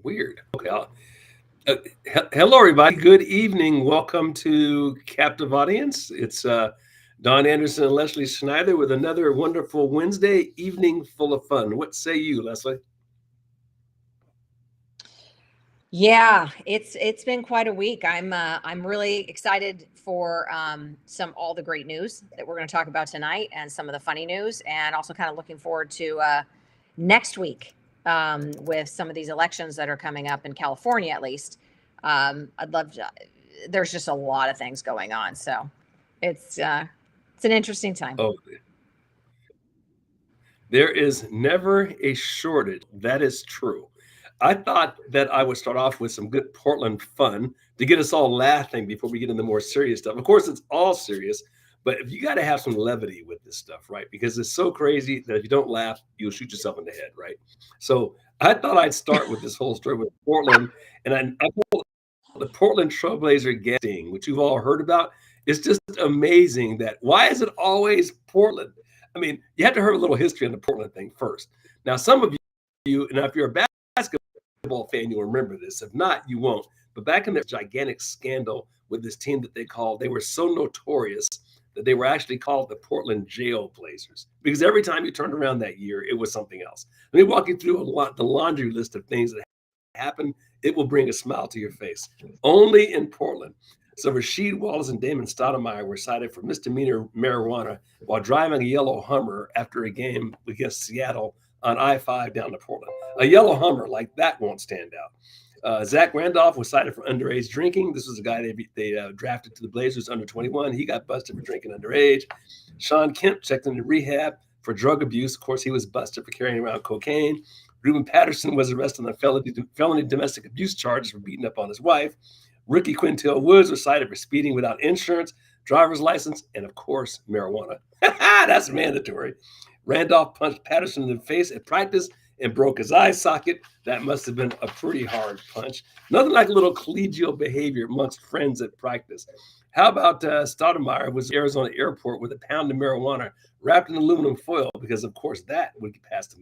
Weird. Okay. Hello, everybody. Good evening. Welcome to Captive Audience. It's Don Anderson and Leslie Schneider with another wonderful Wednesday evening full of fun. What say you, Leslie? Yeah, it's been quite a week. I'm really excited for some all the great news that we're going to talk about tonight, and some of the funny news, and also kind of looking forward to next week with some of these elections that are coming up in California, at least. I'd love to. There's just a lot of things going on, so it's an interesting time. Oh, there is never a shortage. That is true. I thought that I would start off with some good Portland fun to get us all laughing before we get into more serious stuff. Of course, it's all serious, but if you got to have some levity with this stuff, right? Because it's so crazy that if you don't laugh, you'll shoot yourself in the head, right? So I thought I'd start with this whole story with Portland, and I pulled the Portland Trailblazer gang, which you've all heard about. It's just amazing that why is it always Portland? I mean, you have to hear a little history on the Portland thing first. Now, some of you, and if you're a basketball fan, you'll remember this. If not, you won't. But back in the gigantic scandal with this team that they were so notorious that they were actually called the Portland Jail Blazers because every time you turned around that year, it was something else. Let me walk you through the laundry list of things that happened. It will bring a smile to your face. Only in Portland. So Rasheed Wallace and Damon Stoudemire were cited for misdemeanor marijuana while driving a yellow Hummer after a game against Seattle on I-5 down to Portland. A yellow Hummer like that won't stand out. Zach Randolph was cited for underage drinking. This was a guy they drafted to the Blazers under 21. He got busted for drinking underage. Sean Kemp checked into rehab for drug abuse. Of course, he was busted for carrying around cocaine. Ruben Patterson was arrested on felony domestic abuse charges for beating up on his wife. Rookie Quintel Woods was cited for speeding without insurance, driver's license, and of course, marijuana. That's mandatory. Randolph punched Patterson in the face at practice and broke his eye socket. That must have been a pretty hard punch. Nothing like a little collegial behavior amongst friends at practice. How about Stoudemire was at Arizona airport with a pound of marijuana wrapped in aluminum foil because, of course, that would get past the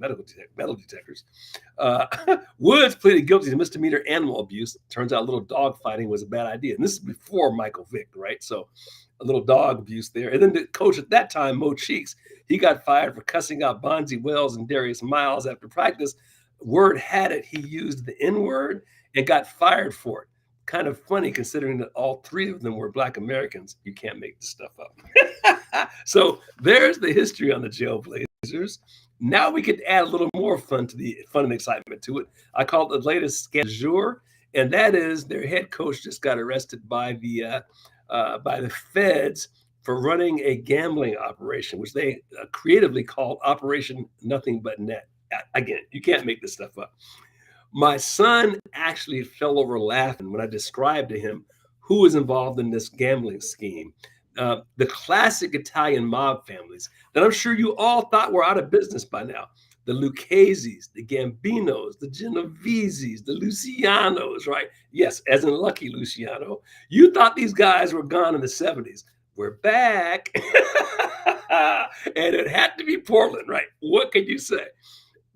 metal detectors. Uh, Woods pleaded guilty to misdemeanor animal abuse. Turns out a little dog fighting was a bad idea. And this is before Michael Vick, right? So a little dog abuse there. And then the coach at that time, Mo Cheeks, he got fired for cussing out Bonzi Wells and Darius Miles after practice. Word had it he used the N word and got fired for it. Kind of funny considering that all three of them were Black Americans. You can't make this stuff up. So there's the history on the Jailblazers. Now we could add a little more fun and excitement to it. I call it the latest scandal, and that is their head coach just got arrested by the feds for running a gambling operation, which they creatively called Operation Nothing But Net. Again, you can't make this stuff up. My son actually fell over laughing when I described to him who was involved in this gambling scheme. The classic Italian mob families that I'm sure you all thought were out of business by now. The Lucchese's, the Gambinos, the Genovese's, the Lucianos, right? Yes, as in Lucky Luciano. You thought these guys were gone in the 70s. We're back. And it had to be Portland, right? What can you say?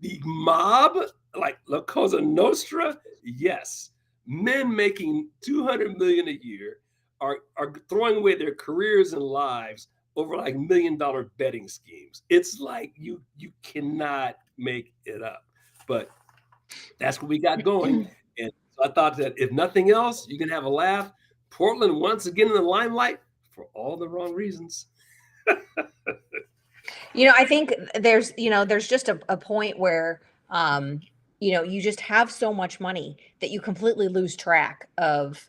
The mob, like La Cosa Nostra, yes. Men making 200 million a year are throwing away their careers and lives over like $1 million betting schemes. It's like you cannot make it up. But that's what we got going. And so I thought that if nothing else, you can have a laugh. Portland once again in the limelight for all the wrong reasons. I think there's just a point where, you just have so much money that you completely lose track of,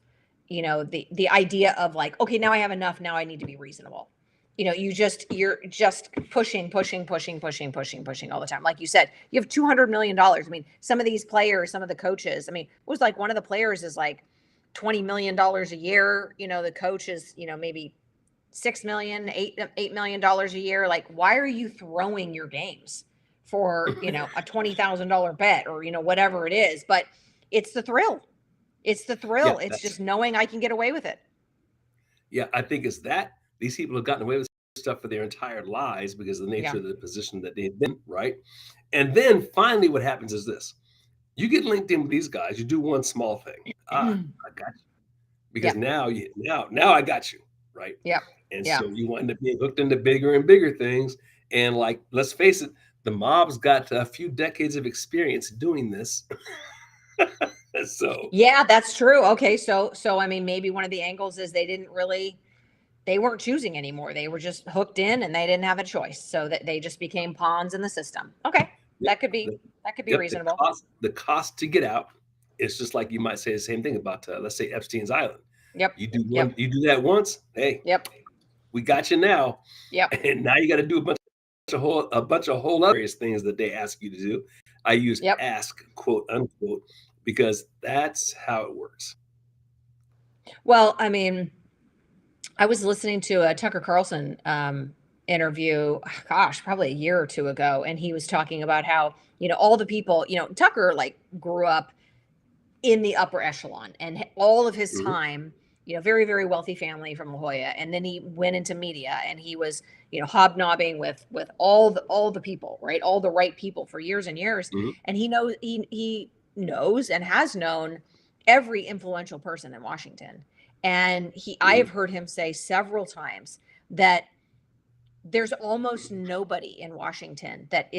the idea of like, okay, now I have enough. Now I need to be reasonable. You're just pushing all the time. Like you said, you have $200 million. I mean, some of these players, some of the coaches, I mean, it was like one of the players is like $20 million a year. The coach is, maybe 6 million, $8 million a year. Like, why are you throwing your games for, a $20,000 bet or, whatever it is? But it's the thrill. It's the Yeah, thrill. It's just knowing I can get away with it. yeah, I think it's that these people have gotten away with stuff for their entire lives because of the Yeah. nature of the position that they've been, right? And then finally, what happens is this You get linked in with these guys, you do one small thing. I got you. Because Yep. now I got you, right? Yep. And Yeah. so you wind up being hooked into bigger and bigger things. And like, let's face it, the mob's got a few decades of experience doing this. So Yeah, that's true. Okay. So I mean, maybe one of the angles is they weren't choosing anymore. They were just hooked in and they didn't have a choice. So that they just became pawns in the system. Okay. yep, That could be the, that could be yep, reasonable. the cost to get out is just like you might say the same thing about let's say Epstein's Island. Yep. You do that once, hey, Yep. we got you now, Yep. and now you got to do a bunch of whole other things that they ask you to do. I use Yep. ask, quote unquote, because that's how it works. Well, I mean, I was listening to a Tucker Carlson interview, gosh, probably a year or two ago, and he was talking about how, all the people, Tucker like grew up in the upper echelon and all of his Mhm. time, very, very wealthy family from La Jolla. And then he went into media and he was, hobnobbing with all the people, right? All the right people for years and years. Mhm. And he knows and has known every influential person in Washington. And I Mhm. have heard him say several times that there's almost nobody in Washington that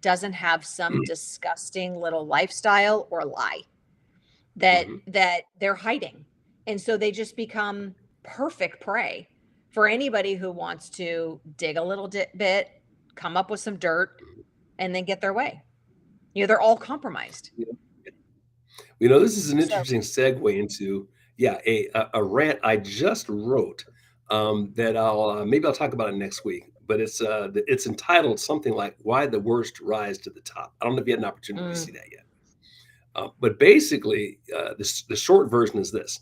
doesn't have some disgusting little lifestyle or lie Mhm. that they're hiding. And so they just become perfect prey for anybody who wants to dig a little bit, come up with some dirt, and then get their way. They're all compromised. Yeah. This is an So, interesting segue into a rant I just wrote that maybe I'll talk about it next week. But it's entitled something like "Why the Worst Rise to the Top." I don't know if you had an opportunity to see mm, that yet. But basically, the short version is this.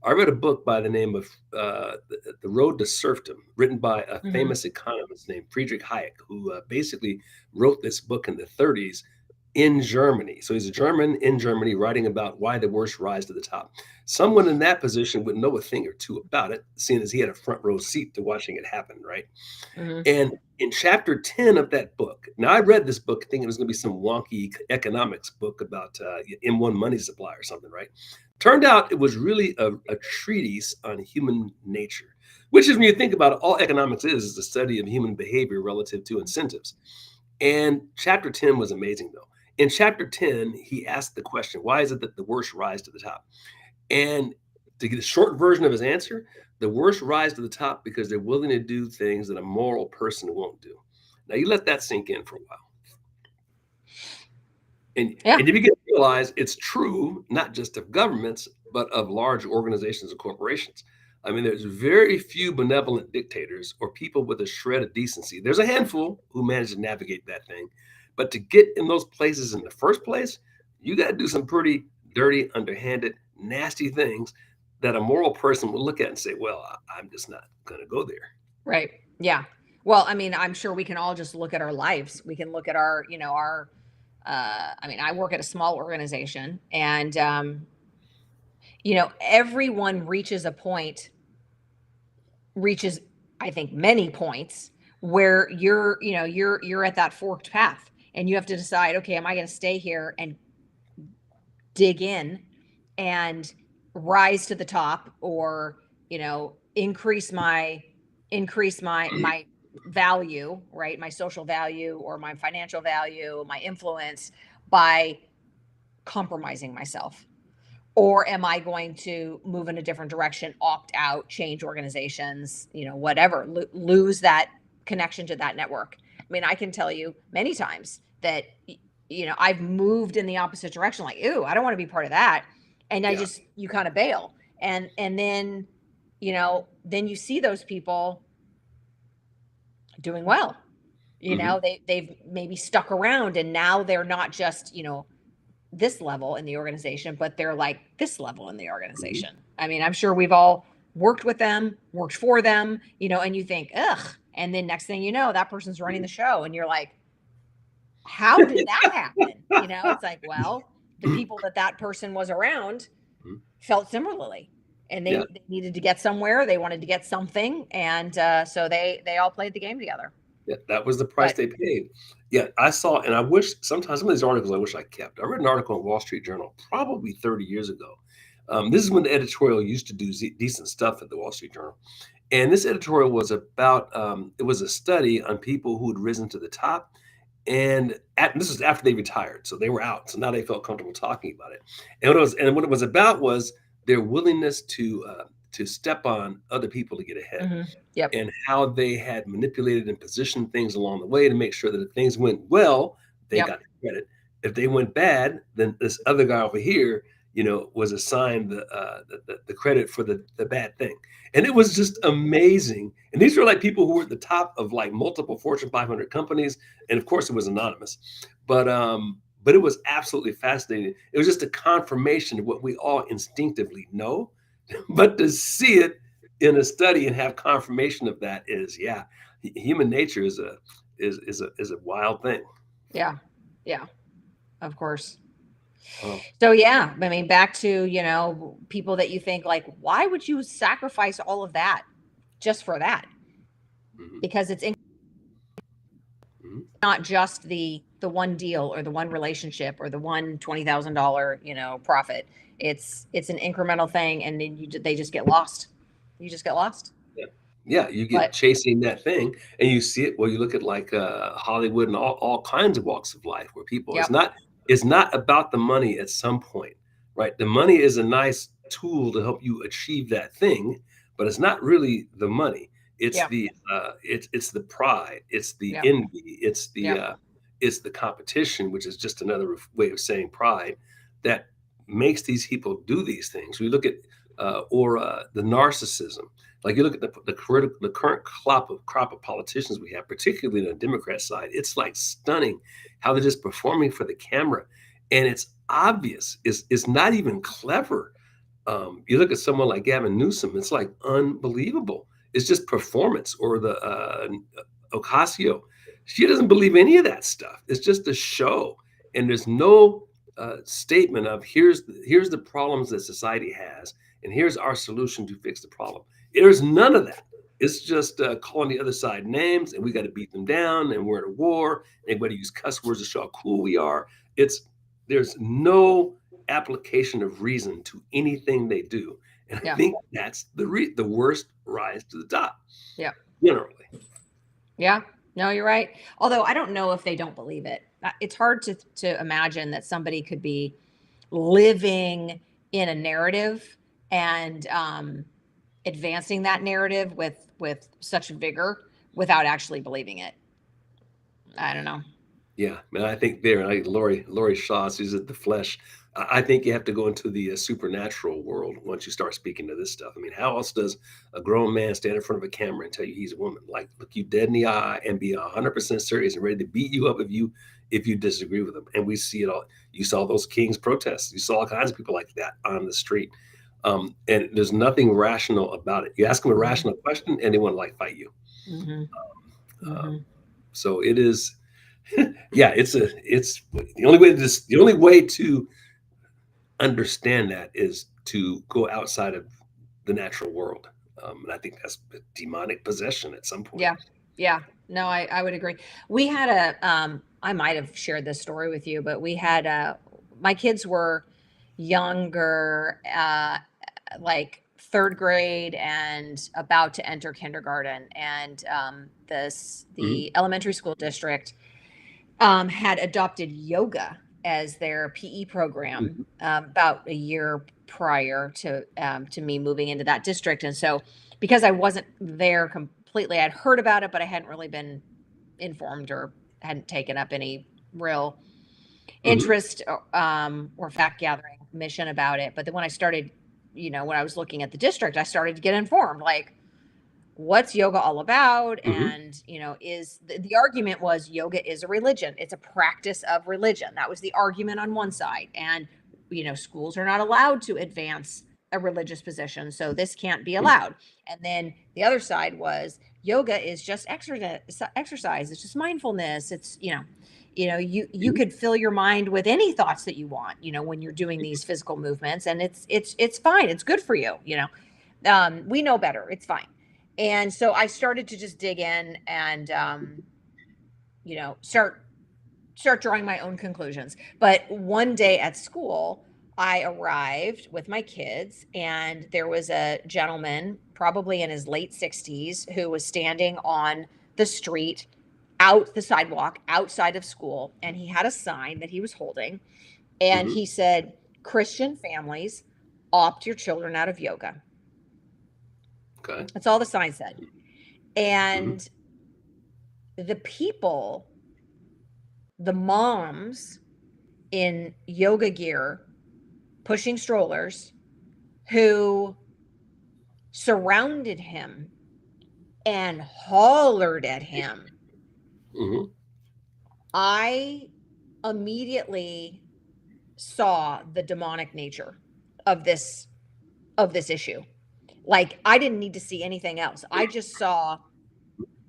I read a book by the name of The Road to Serfdom, written by a mhm. famous economist named Friedrich Hayek, who basically wrote this book in the 30s in Germany. So he's a German in Germany writing about why the worst rise to the top. Someone in that position would know a thing or two about it, seeing as he had a front row seat to watching it happen, right? Mhm. And in chapter 10 of that book, now I read this book thinking it was going to be some wonky economics book about M1 money supply or something, right? Turned out it was really a treatise on human nature, which is when you think about it, all economics is the study of human behavior relative to incentives. And chapter 10 was amazing, though. In chapter 10, he asked the question, why is it that the worst rise to the top? And to get a short version of his answer, the worst rise to the top because they're willing to do things that a moral person won't do. Now you let that sink in for a while. Yeah. And you begin to realize it's true, not just of governments, but of large organizations and corporations. I mean, there's very few benevolent dictators or people with a shred of decency. There's a handful who manage to navigate that thing. But to get in those places in the first place, you got to do some pretty dirty, underhanded, nasty things that a moral person would look at and say, well, I'm just not going to go there. Right. Yeah. Well, I mean, I'm sure we can all just look at our lives. We can look at I mean, I work at a small organization and, everyone reaches, I think, many points where you're at that forked path and you have to decide, okay, am I going to stay here and dig in and rise to the top, or, increase my value, right? My social value or my financial value, my influence by compromising myself? Or am I going to move in a different direction, opt out, change organizations, whatever, lose that connection to that network? I mean, I can tell you many times that, I've moved in the opposite direction, like, ew, I don't want to be part of that. And Yeah. you kind of bail. And then, then you see those people doing well. Hmm. They've maybe stuck around and now they're not just, this level in the organization, but they're like this level in the Hmm. organization. I mean, I'm sure we've all worked with them, worked for them, and you think, ugh. And then next thing you know, that person's running the show. And you're like, how did that happen? It's like, well, the people that person was around felt similarly. And they needed to get somewhere. They wanted to get something. And so they all played the game together. Yeah, that was the price But they paid. Yeah, I saw, and I wish sometimes some of these articles I wish I kept. I read an article in Wall Street Journal probably 30 years ago. This is when the editorial used to do decent stuff at the Wall Street Journal. And this editorial was about it was a study on people who had risen to the top. This was after they retired. So they were out. So now they felt comfortable talking about it. And what it was about was their willingness to step on other people to get ahead mhm, yep, and how they had manipulated and positioned things along the way to make sure that if things went well, they yep, got the credit. If they went bad, then this other guy over here, was assigned the credit for the bad thing. And it was just amazing. And these were like people who were at the top of like multiple Fortune 500 companies, and of course it was anonymous, but it was absolutely fascinating. It was just a confirmation of what we all instinctively know, but to see it in a study and have confirmation of that is, yeah, human nature is a wild thing. yeah, yeah, of course. Oh, So yeah, I mean, back to, people that you think like, why would you sacrifice all of that just for that? mhm, Because it's mhm. not just the one deal or the one relationship or the one $20,000, profit. It's an incremental thing, and then they just get lost. You just get lost. Yeah. Yeah, you get But chasing that thing, and you see it. Well, you look at like Hollywood and all kinds of walks of life where people. It's yep, not. It's not about the money at some point, right? The money is a nice tool to help you achieve that thing, but it's not really the money. It's yep, it's the pride. It's the yep, envy. yep, It's the competition, which is just another way of saying pride, that makes these people do these things. We look at or the narcissism. Like you look at the current crop of politicians we have, particularly on the Democrat side. It's like stunning how they're just performing for the camera, and it's obvious. It's not even clever. You look at someone like Gavin Newsom. It's like unbelievable. It's just performance. Or the Ocasio. She doesn't believe any of that stuff. It's just a show, and there's no statement of here's the problems that society has, and here's our solution to fix the problem. There's none of that. It's just calling the other side names, and we got to beat them down, and we're at a war. Anybody use cuss words to show how cool we are. There's no application of reason to anything they do, and I yeah, think that's the worst rise to the top yeah, generally. yeah. No, you're right. Although I don't know if they don't believe it. It's hard to imagine that somebody could be living in a narrative and advancing that narrative with such vigor without actually believing it. I don't know. Yeah, man, I think like Lori Shaw sees it, the flesh. I think you have to go into the supernatural world once you start speaking to this stuff. I mean, how else does a grown man stand in front of a camera and tell you he's a woman? Like, look you dead in the eye and be 100% serious and ready to beat you up if you disagree with him. And we see it all. You saw those Kings protests. You saw all kinds of people like that on the street. And there's nothing rational about it. You ask them a Hmm. rational question, and they want to like fight you. Hmm. Um, Hmm. so it is. Yeah, it's the only way to understand that is to go outside of the natural world. And I think that's demonic possession at some point. Yeah. Yeah. No, I would agree. We had I might have shared this story with you, but we had my kids were younger, like third grade and about to enter kindergarten. And Mhm, the elementary school district had adopted yoga as their PE program mhm, about a year prior to me moving into that district. And so, because I wasn't there completely, I'd heard about it, but I hadn't really been informed or hadn't taken up any real mhm, interest or fact gathering mission about it. But then when I started, when I was looking at the district, I started to get informed. Like, what's yoga all about? mhm, And is the argument was yoga is a religion, it's a practice of religion. That was the argument on one side. And schools are not allowed to advance a religious position, so this can't be mhm, allowed. And then the other side was yoga is just exercise, it's just mindfulness. It's you mhm. could fill your mind with any thoughts that you want, when you're doing these physical movements, and it's fine, it's good for you. We know better, it's fine. And so I started to just dig in, and start drawing my own conclusions. But one day at school, I arrived with my kids, and there was a gentleman, probably in his late 60s, who was standing on the street, out the sidewalk outside of school, and he had a sign that he was holding, and Mhm. he said, "Christian families, opt your children out of yoga." Okay. That's all the sign said. Mhm. And the people, the moms in yoga gear, pushing strollers, who surrounded him and hollered at him, Mhm. I immediately saw the demonic nature of this issue. Like, I didn't need to see anything else. I just saw,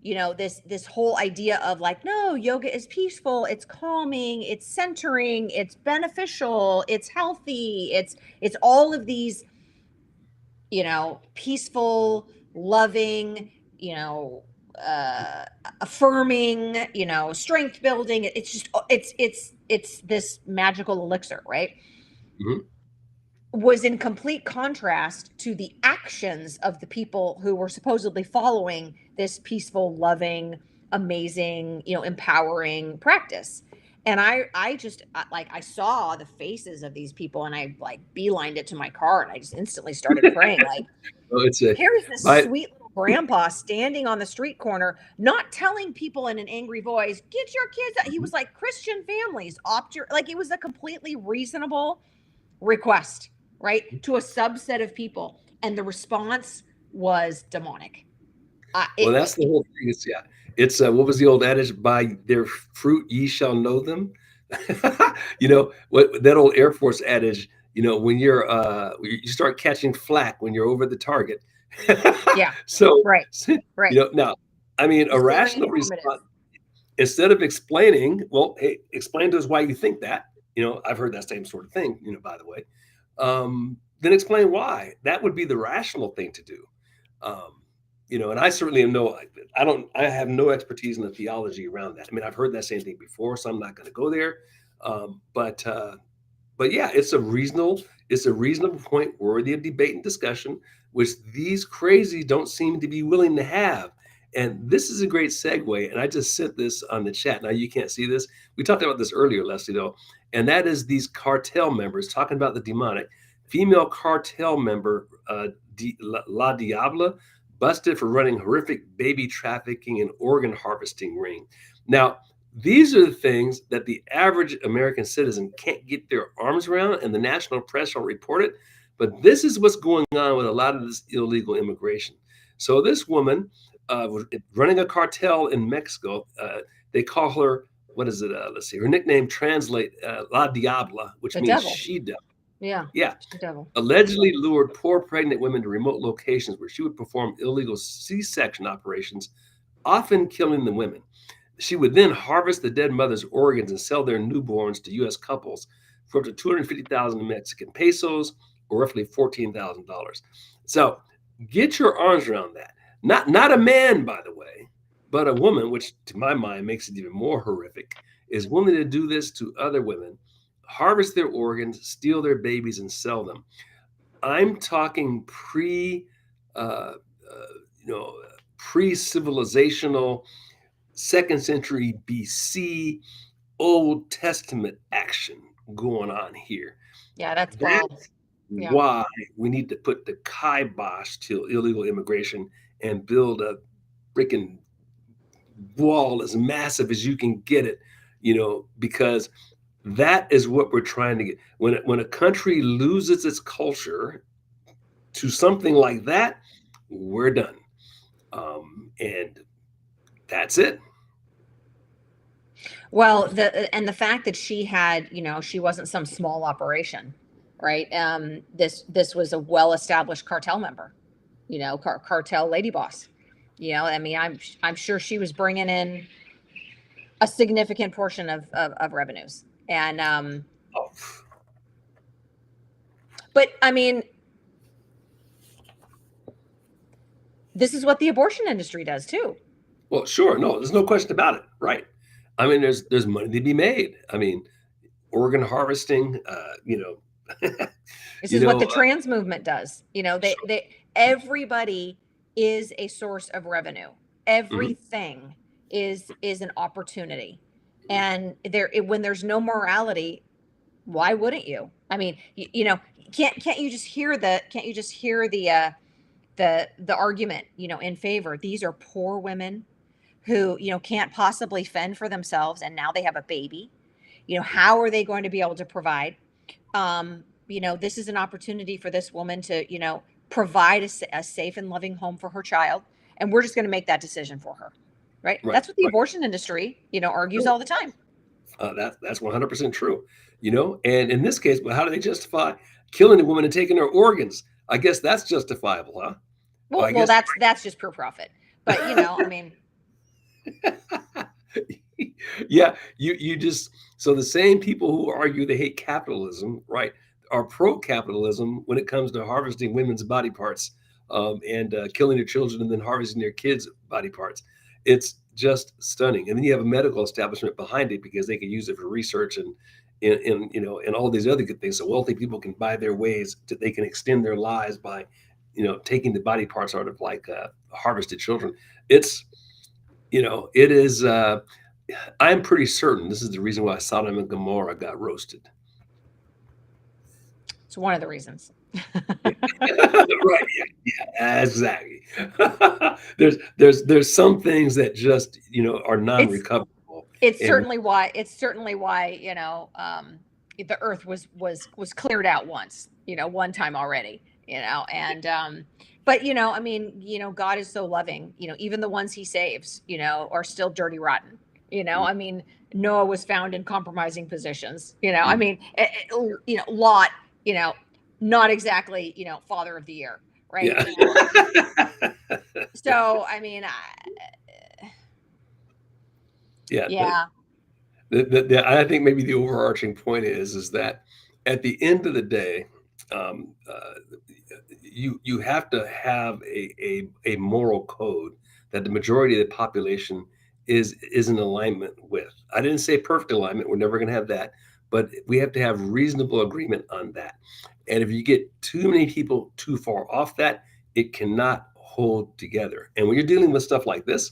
this whole idea of, like, no, yoga is peaceful, it's calming, it's centering, it's beneficial, it's healthy, it's all of these, peaceful, loving, affirming, strength building. It's just, it's this magical elixir, right? Mhm. Was in complete contrast to the actions of the people who were supposedly following this peaceful, loving, amazing, empowering practice. And I just, like, I saw the faces of these people, and I, like, beelined it to my car, and I just instantly started praying, like, Well, it's a here's this my sweet little grandpa standing on the street corner, not telling people in an angry voice, "Get your kids out." He Mhm. was like, "Christian families, opt your," like, it was a completely reasonable request, right? To a subset of people. And the response was demonic. Well, that's the whole thing. It's yeah. It's what was the old adage? By their fruit ye shall know them. What that old Air Force adage. When you start catching flack when you're over the target. Yeah, so, right, so, right. now, I mean, a It's very rational informative. response instead of explaining. Well, hey, explain to us why you think that. I've heard that same sort of thing. By the way, then explain why. That would be the rational thing to do. Um, and I certainly am no, I have no expertise in the theology around that. I mean, I've heard that same thing before, so I'm not going to go there. But yeah, it's a reasonable point worthy of debate and discussion, which these crazies don't seem to be willing to have. And this is a great segue. And I just sent this on the chat. Now you can't see this. We talked about this earlier, Leslie, though, and that is these cartel members talking about the demonic female cartel member, La Diabla, busted for running horrific baby trafficking and organ harvesting ring. Now, these are the things that the average American citizen can't get their arms around, and the national press don't report it. But this is what's going on with a lot of this illegal immigration. So this woman was running a cartel in Mexico. They call her, what is it? Let's see. Her nickname translate La Diabla, which The means devil. she devil. Yeah. Yeah, The devil. allegedly lured poor pregnant women to remote locations where she would perform illegal C-section operations, often killing the women. She would then harvest the dead mother's organs and sell their newborns to U.S. couples for up to 250,000 Mexican pesos, or roughly $14,000. So get your arms around that. Not a man, by the way, but a woman, which to my mind makes it even more horrific, is willing to do this to other women, harvest their organs, steal their babies, and sell them. I'm talking uh, uh, you know, pre-civilizational, second century BC, Old Testament action going on here. Yeah, that's wild. That's Yeah. why we need to put the kibosh to illegal immigration and build a freaking wall as massive as you can get it, because that is what we're trying to get. When a country loses its culture to something like that, we're done. And that's it. Well, the fact that she had, she wasn't some small operation, right? This was a well-established cartel member, cartel lady boss. I mean, I'm sure she was bringing in a significant portion of revenues. And Oh, but I mean, this is what the abortion industry does too. well, sure. No, there's no question about it. Right. I mean, there's money to be made. I mean, organ harvesting, This you is what know, the trans movement does. You know, sure. everybody is a source of revenue. Mhm, Everything is an opportunity. mhm. And when there's no morality, why wouldn't you? I mean, you know, can't you just hear the argument, in favor? These are poor women who, can't possibly fend for themselves, and now they have a baby. How are they going to be able to provide? This is an opportunity for this woman to, provide a safe and loving home for her child, and we're just going to make that decision for her. Right? Right, That's what the right. abortion industry, argues No, all the time. that's 100% true. And in this case, well, how do they justify killing a woman and taking her organs? I guess that's justifiable, huh? Well, Well, I well, guess. that's just pure profit. But I mean, Yeah, you just so the same people who argue they hate capitalism, right, are pro-capitalism when it comes to harvesting women's body parts, and killing their children and then harvesting their kids' body parts. It's just stunning. And then you have a medical establishment behind it because they can use it for research and all these other good things. So wealthy people can buy their ways to they can extend their lives by taking the body parts out of like harvested children. It's it is. I'm pretty certain this is the reason why Sodom and Gomorrah got roasted. it's one of the reasons. Right. Yeah, exactly. There's some things that just are It's non-recoverable. it's And certainly why the earth was cleared out once, one time already, but I mean, God is so loving, even the ones he saves, are still dirty rotten. I mean, Noah was found in compromising positions, I mean, Lot, you know not exactly, father of the year, right? yeah. And so I mean, Yeah. yeah. I think maybe the overarching point is that at the end of the day, um, uh, you have to have a moral code that the majority of the population is in alignment with. I didn't say perfect alignment. We're never going to have that, but we have to have reasonable agreement on that. And if you get too many people too far off that, it cannot hold together. And when you're dealing with stuff like this,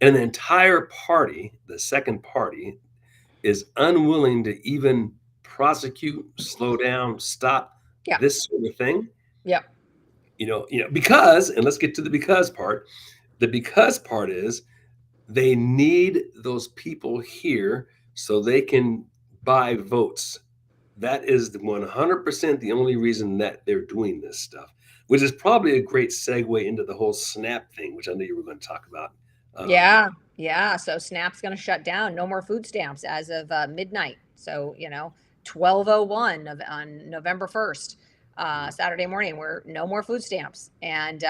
and the entire party, the second party, is unwilling to even prosecute, slow down, stop Yeah. this sort of thing, Yep. because, and let's get to the because part. The because part is they need those people here so they can buy votes. That is the 100% the only reason that they're doing this stuff, which is probably a great segue into the whole SNAP thing, which I know you were going to talk about. Um, Yeah, yeah. So Snap's going to shut down. No more food stamps as of midnight. So 12:01 on November 1st, Saturday morning. We're no more food stamps, and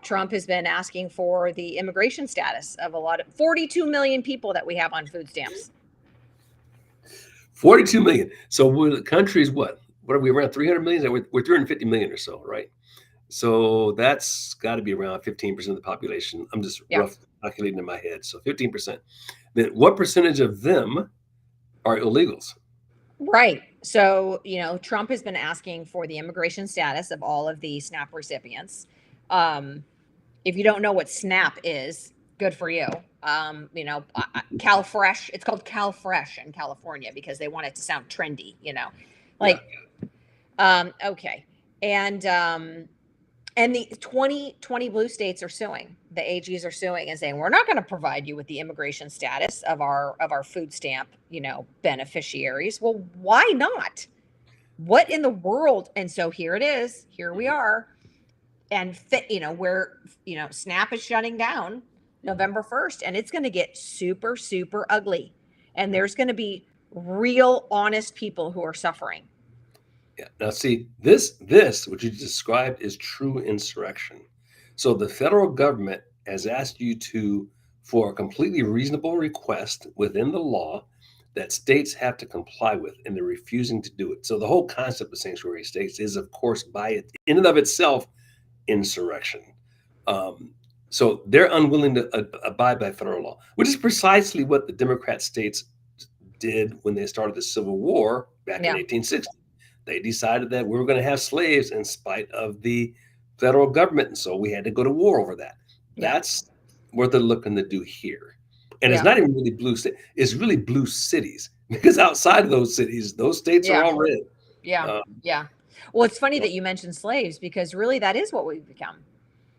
Trump has been asking for the immigration status of 42 million people that we have on food stamps. 42 million. So the country's what are we, around 300 million? We're 350 million or so, right? So that's got to be around 15% of the population. I'm just Yeah. rough calculating in my head. So 15%. Then what percentage of them are illegals? Right. So, Trump has been asking for the immigration status of all of the SNAP recipients. If you don't know what SNAP is, good for you. CalFresh, it's called CalFresh in California because they want it to sound trendy, Yeah. like, okay. And the 20 blue states are suing. The AGs are suing and saying, we're not going to provide you with the immigration status of our food stamp, beneficiaries. Well, why not? What in the world? And so here it is. Here we are. And where SNAP is shutting down November 1st, and it's going to get super, super ugly. And there's going to be real honest people who are suffering. Yeah. Now, see, this what you described is true insurrection. So the federal government has asked you for a completely reasonable request within the law that states have to comply with, and they're refusing to do it. So the whole concept of sanctuary states is, of course, by it in and of itself, insurrection. Um, So they're unwilling to abide by federal law, which is precisely what the Democrat states did when they started the Civil War back in Yeah. 1860. They decided that we were going to have slaves in spite of the federal government, and so we had to go to war over that. Yeah. That's what they're looking to do here. And it's Yeah. not even really blue state; it's really blue cities because outside of those cities, those states are Yeah. all red. Yeah. Um, Yeah. Well, it's funny so, that you mentioned slaves because really that is what we've become.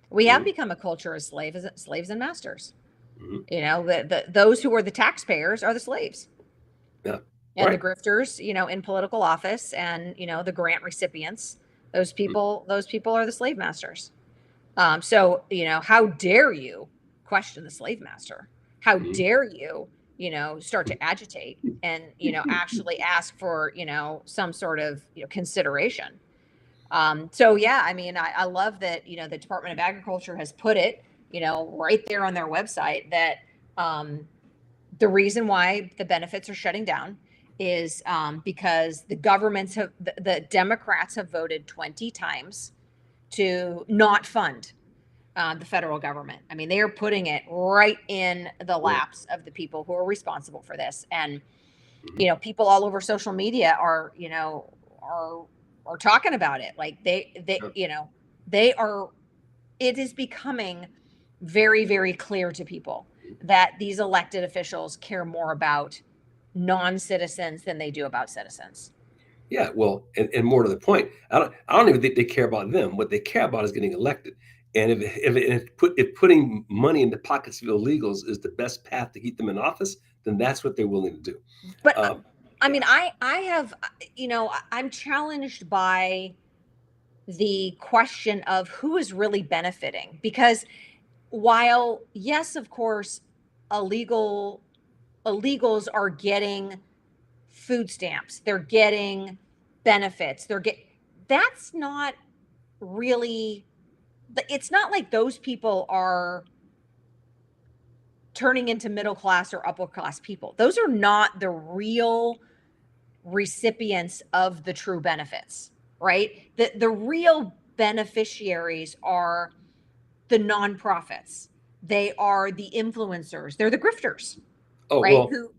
We have mhm, become a culture of slaves and masters. mhm, You know, those who are the taxpayers are the slaves. yeah, And the right. grifters, in political office and, the grant recipients, Mhm, those people are the slave masters. So, how dare you question the slave master? How mhm. dare you, start to agitate and, actually ask for, some sort of, consideration. So yeah, I mean, I love that, the Department of Agriculture has put it, right there on their website that, um, the reason why the benefits are shutting down is because the Democrats have voted 20 times to not fund the federal government. I mean, they are putting it right in the Yeah, laps of the people who are responsible for this. And, mhm, people all over social media are, are talking about it. Like yeah. they are, it is becoming very, very clear to people that these elected officials care more about non-citizens than they do about citizens. Yeah, well, and more to the point, I don't even think they care about them. What they care about is getting elected. And if putting money in the pockets of illegals is the best path to keep them in office, then that's what they're willing to do. But Um, I yeah. mean, I have, I'm challenged by the question of who is really benefiting because while yes, of course, illegal illegals are getting food stamps, they're getting benefits, that's not really, it's not like those people are turning into middle class or upper class people. Those are not the real recipients of the true benefits, right? The real beneficiaries are the nonprofits. They are the influencers. They're the grifters, Oh right? well. Well,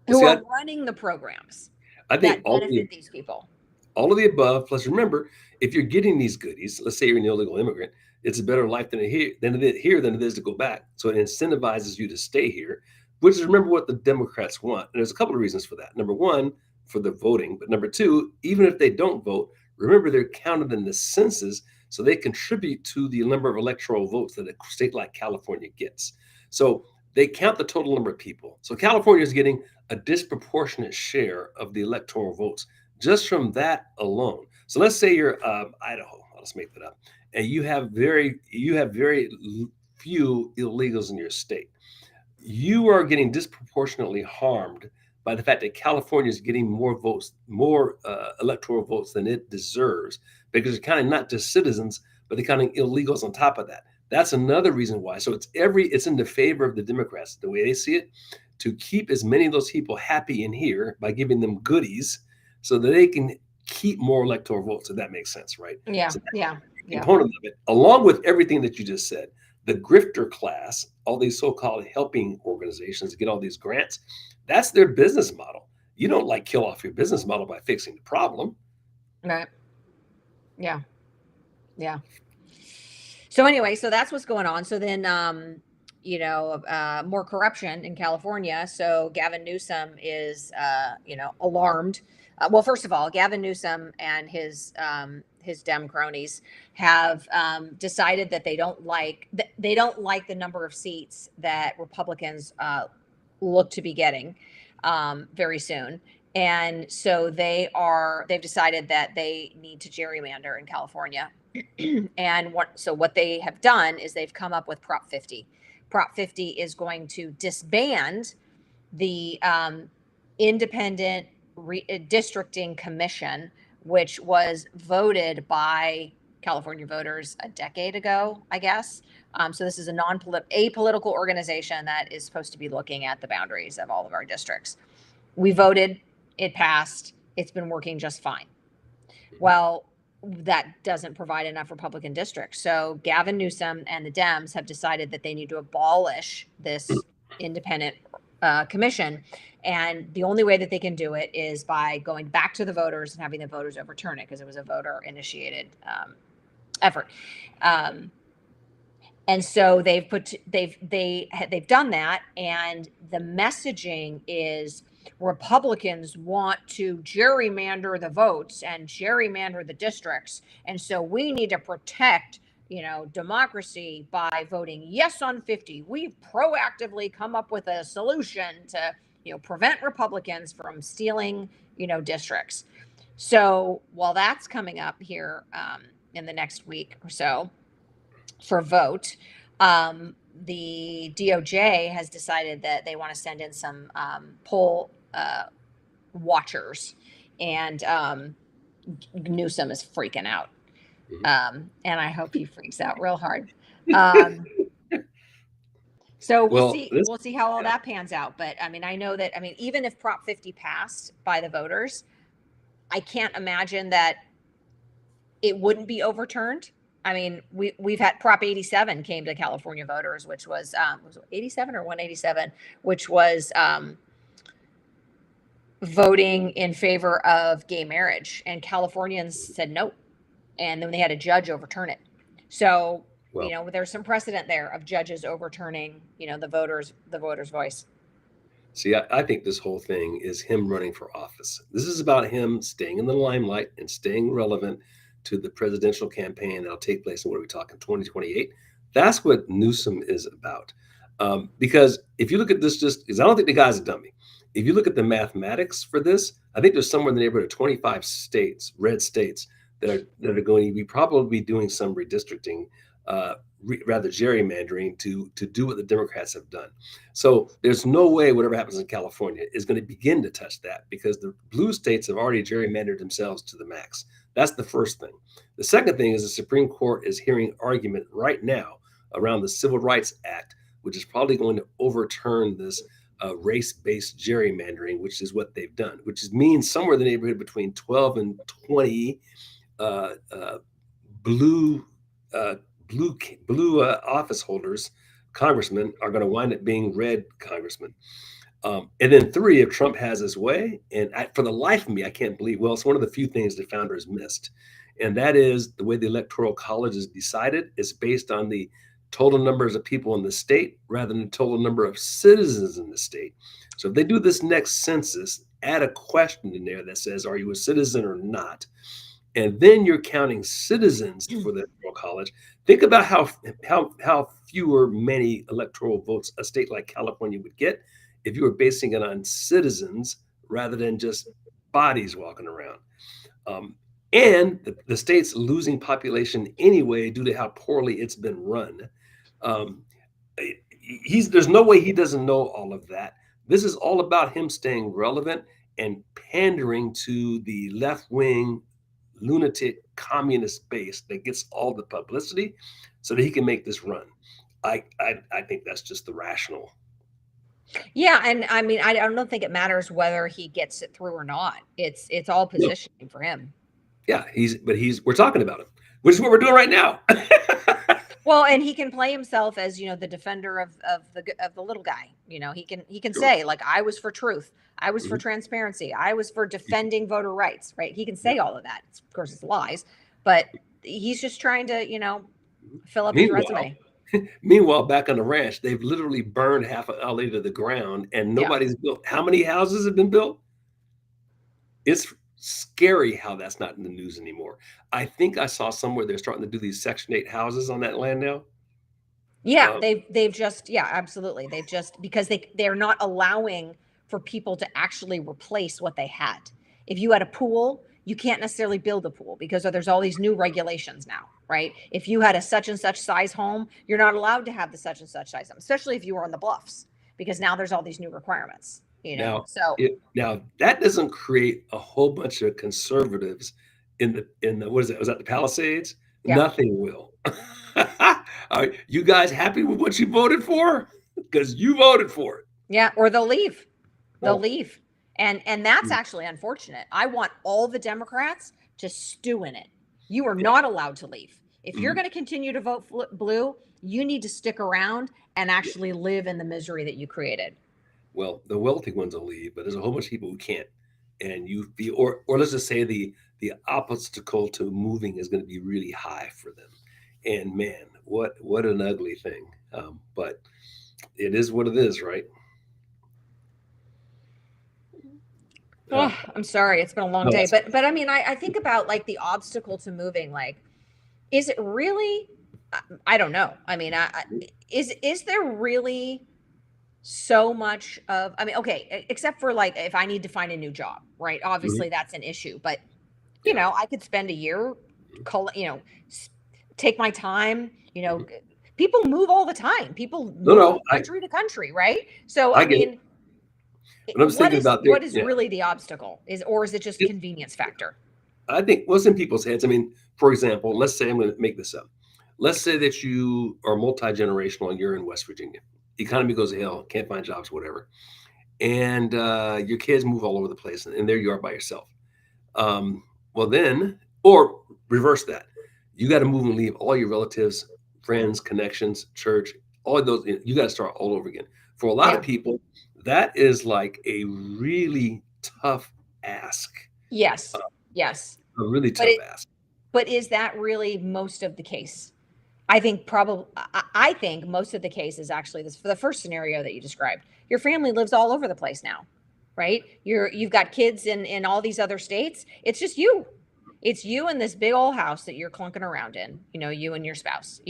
Who see, are running the programs I think that benefit these people. all of the above. Plus, remember, if you're getting these goodies, let's say you're an illegal immigrant, it's a better life than it is to go back. So it incentivizes you to stay here, which is remember what the Democrats want. And there's a couple of reasons for that. Number one, for the voting, but number two, even if they don't vote, remember they're counted in the census, so they contribute to the number of electoral votes that a state like California gets. So they count the total number of people. So California is getting a disproportionate share of the electoral votes just from that alone. So let's say you're Idaho. Let's make that up, and you have very few illegals in your state. You are getting disproportionately harmed by the fact that California is getting more votes, more electoral votes than it deserves, because they're counting not just citizens, but they're counting illegals on top of that. That's another reason why. So it's in the favor of the Democrats, the way they see it, to keep as many of those people happy in here by giving them goodies so that they can keep more electoral votes, if that makes sense, right? Yeah, So yeah, that's a yeah, component of it, along with everything that you just said. The grifter class, all these so-called helping organizations get all these grants, that's their business model. You don't like kill off your business model by fixing the problem. right. Yeah, yeah. So anyway, so that's what's going on. So then, more corruption in California. So Gavin Newsom is, alarmed. Well, first of all, Gavin Newsom and his Dem cronies have decided that they don't like the number of seats that Republicans look to be getting very soon. And so they've decided that they need to gerrymander in California. And what they have done is they've come up with Prop 50. Prop 50 is going to disband the independent districting commission, which was voted by California voters a decade ago, I guess. So this is a apolitical organization that is supposed to be looking at the boundaries of all of our districts. We voted, it passed, it's been working just fine. Mhm. Well, that doesn't provide enough Republican districts. So Gavin Newsom and the Dems have decided that they need to abolish this independent commission. And the only way that they can do it is by going back to the voters and having the voters overturn it, because it was a voter initiated effort. And so they've done that, and the messaging is Republicans want to gerrymander the votes and gerrymander the districts, and so we need to protect, democracy by voting yes on 50. We've proactively come up with a solution to, prevent Republicans from stealing, districts. So while that's coming up here in the next week or so for vote, the DOJ has decided that they want to send in some poll watchers, and Newsom is freaking out. And I hope he freaks out real hard. So we'll see how all that pans out. But I mean, I know that, even if Prop 50 passed by the voters, I can't imagine that it wouldn't be overturned. I mean, we've had Prop 87 came to California voters, which was it 87 or 187, which was voting in favor of gay marriage, and Californians said no, and then they had a judge overturn it. So there's some precedent there of judges overturning the voters' voice. See, I think this whole thing is him running for office. This is about him staying in the limelight and staying relevant to the presidential campaign that'll take place in, what are we talking, 2028? That's what Newsom is about. Because if you look at this, because I don't think the guy's a dummy. If you look at the mathematics for this, I think there's somewhere in the neighborhood of 25 states, red states, that are going to be probably doing some redistricting, rather gerrymandering to do what the Democrats have done. So there's no way whatever happens in California is going to begin to touch that, because the blue states have already gerrymandered themselves to the max. That's the first thing. The second thing is the Supreme Court is hearing argument right now around the Civil Rights Act, which is probably going to overturn this race-based gerrymandering, which is what they've done, which means somewhere in the neighborhood between 12 and 20 blue office holders, congressmen, are going to wind up being red congressmen. And then 3, if Trump has his way, and for the life of me, I can't believe, well, it's one of the few things the founders missed. And that is the way the Electoral College is decided is based on the total numbers of people in the state rather than the total number of citizens in the state. So if they do this next census, add a question in there that says, are you a citizen or not? And then you're counting citizens for the Electoral College. Think about how many electoral votes a state like California would get if you were basing it on citizens rather than just bodies walking around. And the state's losing population anyway due to how poorly it's been run. There's no way he doesn't know all of that. This is all about him staying relevant and pandering to the left-wing lunatic communist base that gets all the publicity so that he can make this run. I think that's just the rational. Yeah, and I mean, I don't think it matters whether he gets it through or not. It's all positioning for him. Yeah, we're talking about him, which is what we're doing right now. Well, and he can play himself as, the defender of the little guy. He can Sure. say, like, I was for truth, I was for transparency, I was for defending voter rights, right? He can say all of that. Of course, it's lies, but he's just trying to, fill up his resume. Meanwhile, back on the ranch, they've literally burned half of LA to the ground, and nobody's built. How many houses have been built? It's scary how that's not in the news anymore. I think I saw somewhere they're starting to do these Section 8 houses on that land now. Yeah, they've just, absolutely. They've just, because they're not allowing for people to actually replace what they had. If you had a pool, you can't necessarily build a pool because there's all these new regulations now, right? If you had a such and such size home, you're not allowed to have the such and such size home, especially if you were on the bluffs, because now there's all these new requirements. Now that doesn't create a whole bunch of conservatives in the what is it? Was that the Palisades? Yeah. Nothing will. Are you guys happy with what you voted for? Because you voted for it. Yeah, or they'll leave. They'll leave. And that's actually unfortunate. I want all the Democrats to stew in it. You are Yeah. not allowed to leave. If you're Mhm. going to continue to vote blue, you need to stick around and Yeah. actually live in the misery that you created. Well, the wealthy ones will leave, but there's a whole bunch of people who can't. And you feel, or let's just say the obstacle to moving is going to be really high for them. And man, what an ugly thing. But it is what it is, right? Uh, Oh, I'm sorry. It's been a long no, day. that's But I mean, I think about like the obstacle to moving. Like, is it really? I don't know. I mean, is there really so much of, I mean, okay, except for like if I need to find a new job, right? mhm, Obviously that's an issue, but yeah. I could spend a year, Mhm, s- take my time, mhm. people move all the time. People No, move no, from country to country, right? So, I I get it. mean, But I'm just thinking about there. what is Yeah. really the obstacle? Or is it just It, convenience factor? I think what's in people's heads. I mean, for example, let's say I'm going to make this up. Let's say that you are multi-generational and you're in West Virginia. Economy goes to hell, can't find jobs, whatever, and your kids move all over the place, and there you are by yourself. Um, well, then, or reverse that, you got to move and leave all your relatives, friends, connections, church, all of those. You got to start all over again. For a lot of Yeah. people, that is like a really tough ask, Yes. Yes. a really But tough ask. is that really most of the case? I think probably I think most of the case is actually this for the first scenario that you described. Your family lives all over the place now, right? You've got kids in all these other states. It's just you. It's you in this big old house that you're clunking around in, you and your spouse.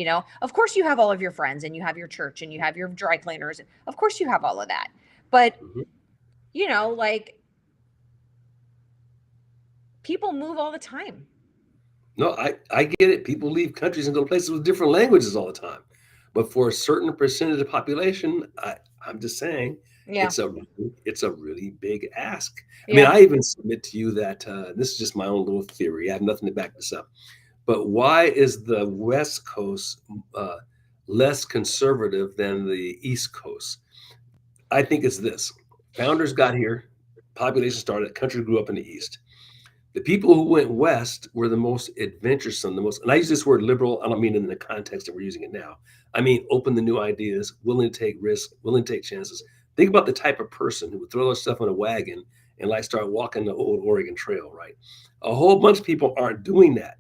Of course you have all of your friends and you have your church and you have your dry cleaners. Of course you have all of that. But, Mhm. like people move all the time. No, I get it. People leave countries and go to places with different languages all the time. But for a certain percentage of the population, I'm just saying Yeah. it's a really big ask. I mean, Yeah. I even submit to you that this is just my own little theory. I have nothing to back this up. But why is the West Coast uh, less conservative than the East Coast? I think it's this: founders got here, population started, country grew up in the East. The people who went west were the most adventuresome, the most, and I use this word liberal. I don't mean in the context that we're using it now. I mean open to new ideas, willing to take risks, willing to take chances. Think about the type of person who would throw their stuff in a wagon and like start walking the old Oregon Trail, right? A whole bunch of people aren't doing that.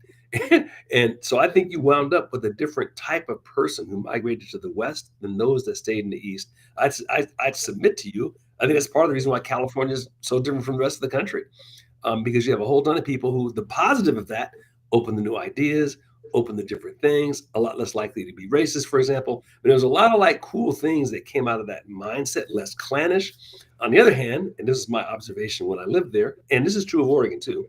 And so I think you wound up with a different type of person who migrated to the West than those that stayed in the East. I'd submit to you, I think that's part of the reason why California is so different from the rest of the country, because you have a whole ton of people who the positive of that open to new ideas, open to different things, a lot less likely to be racist, for example. But there's a lot of like cool things that came out of that mindset, less clannish. On the other hand, and this is my observation when I lived there, and this is true of Oregon too,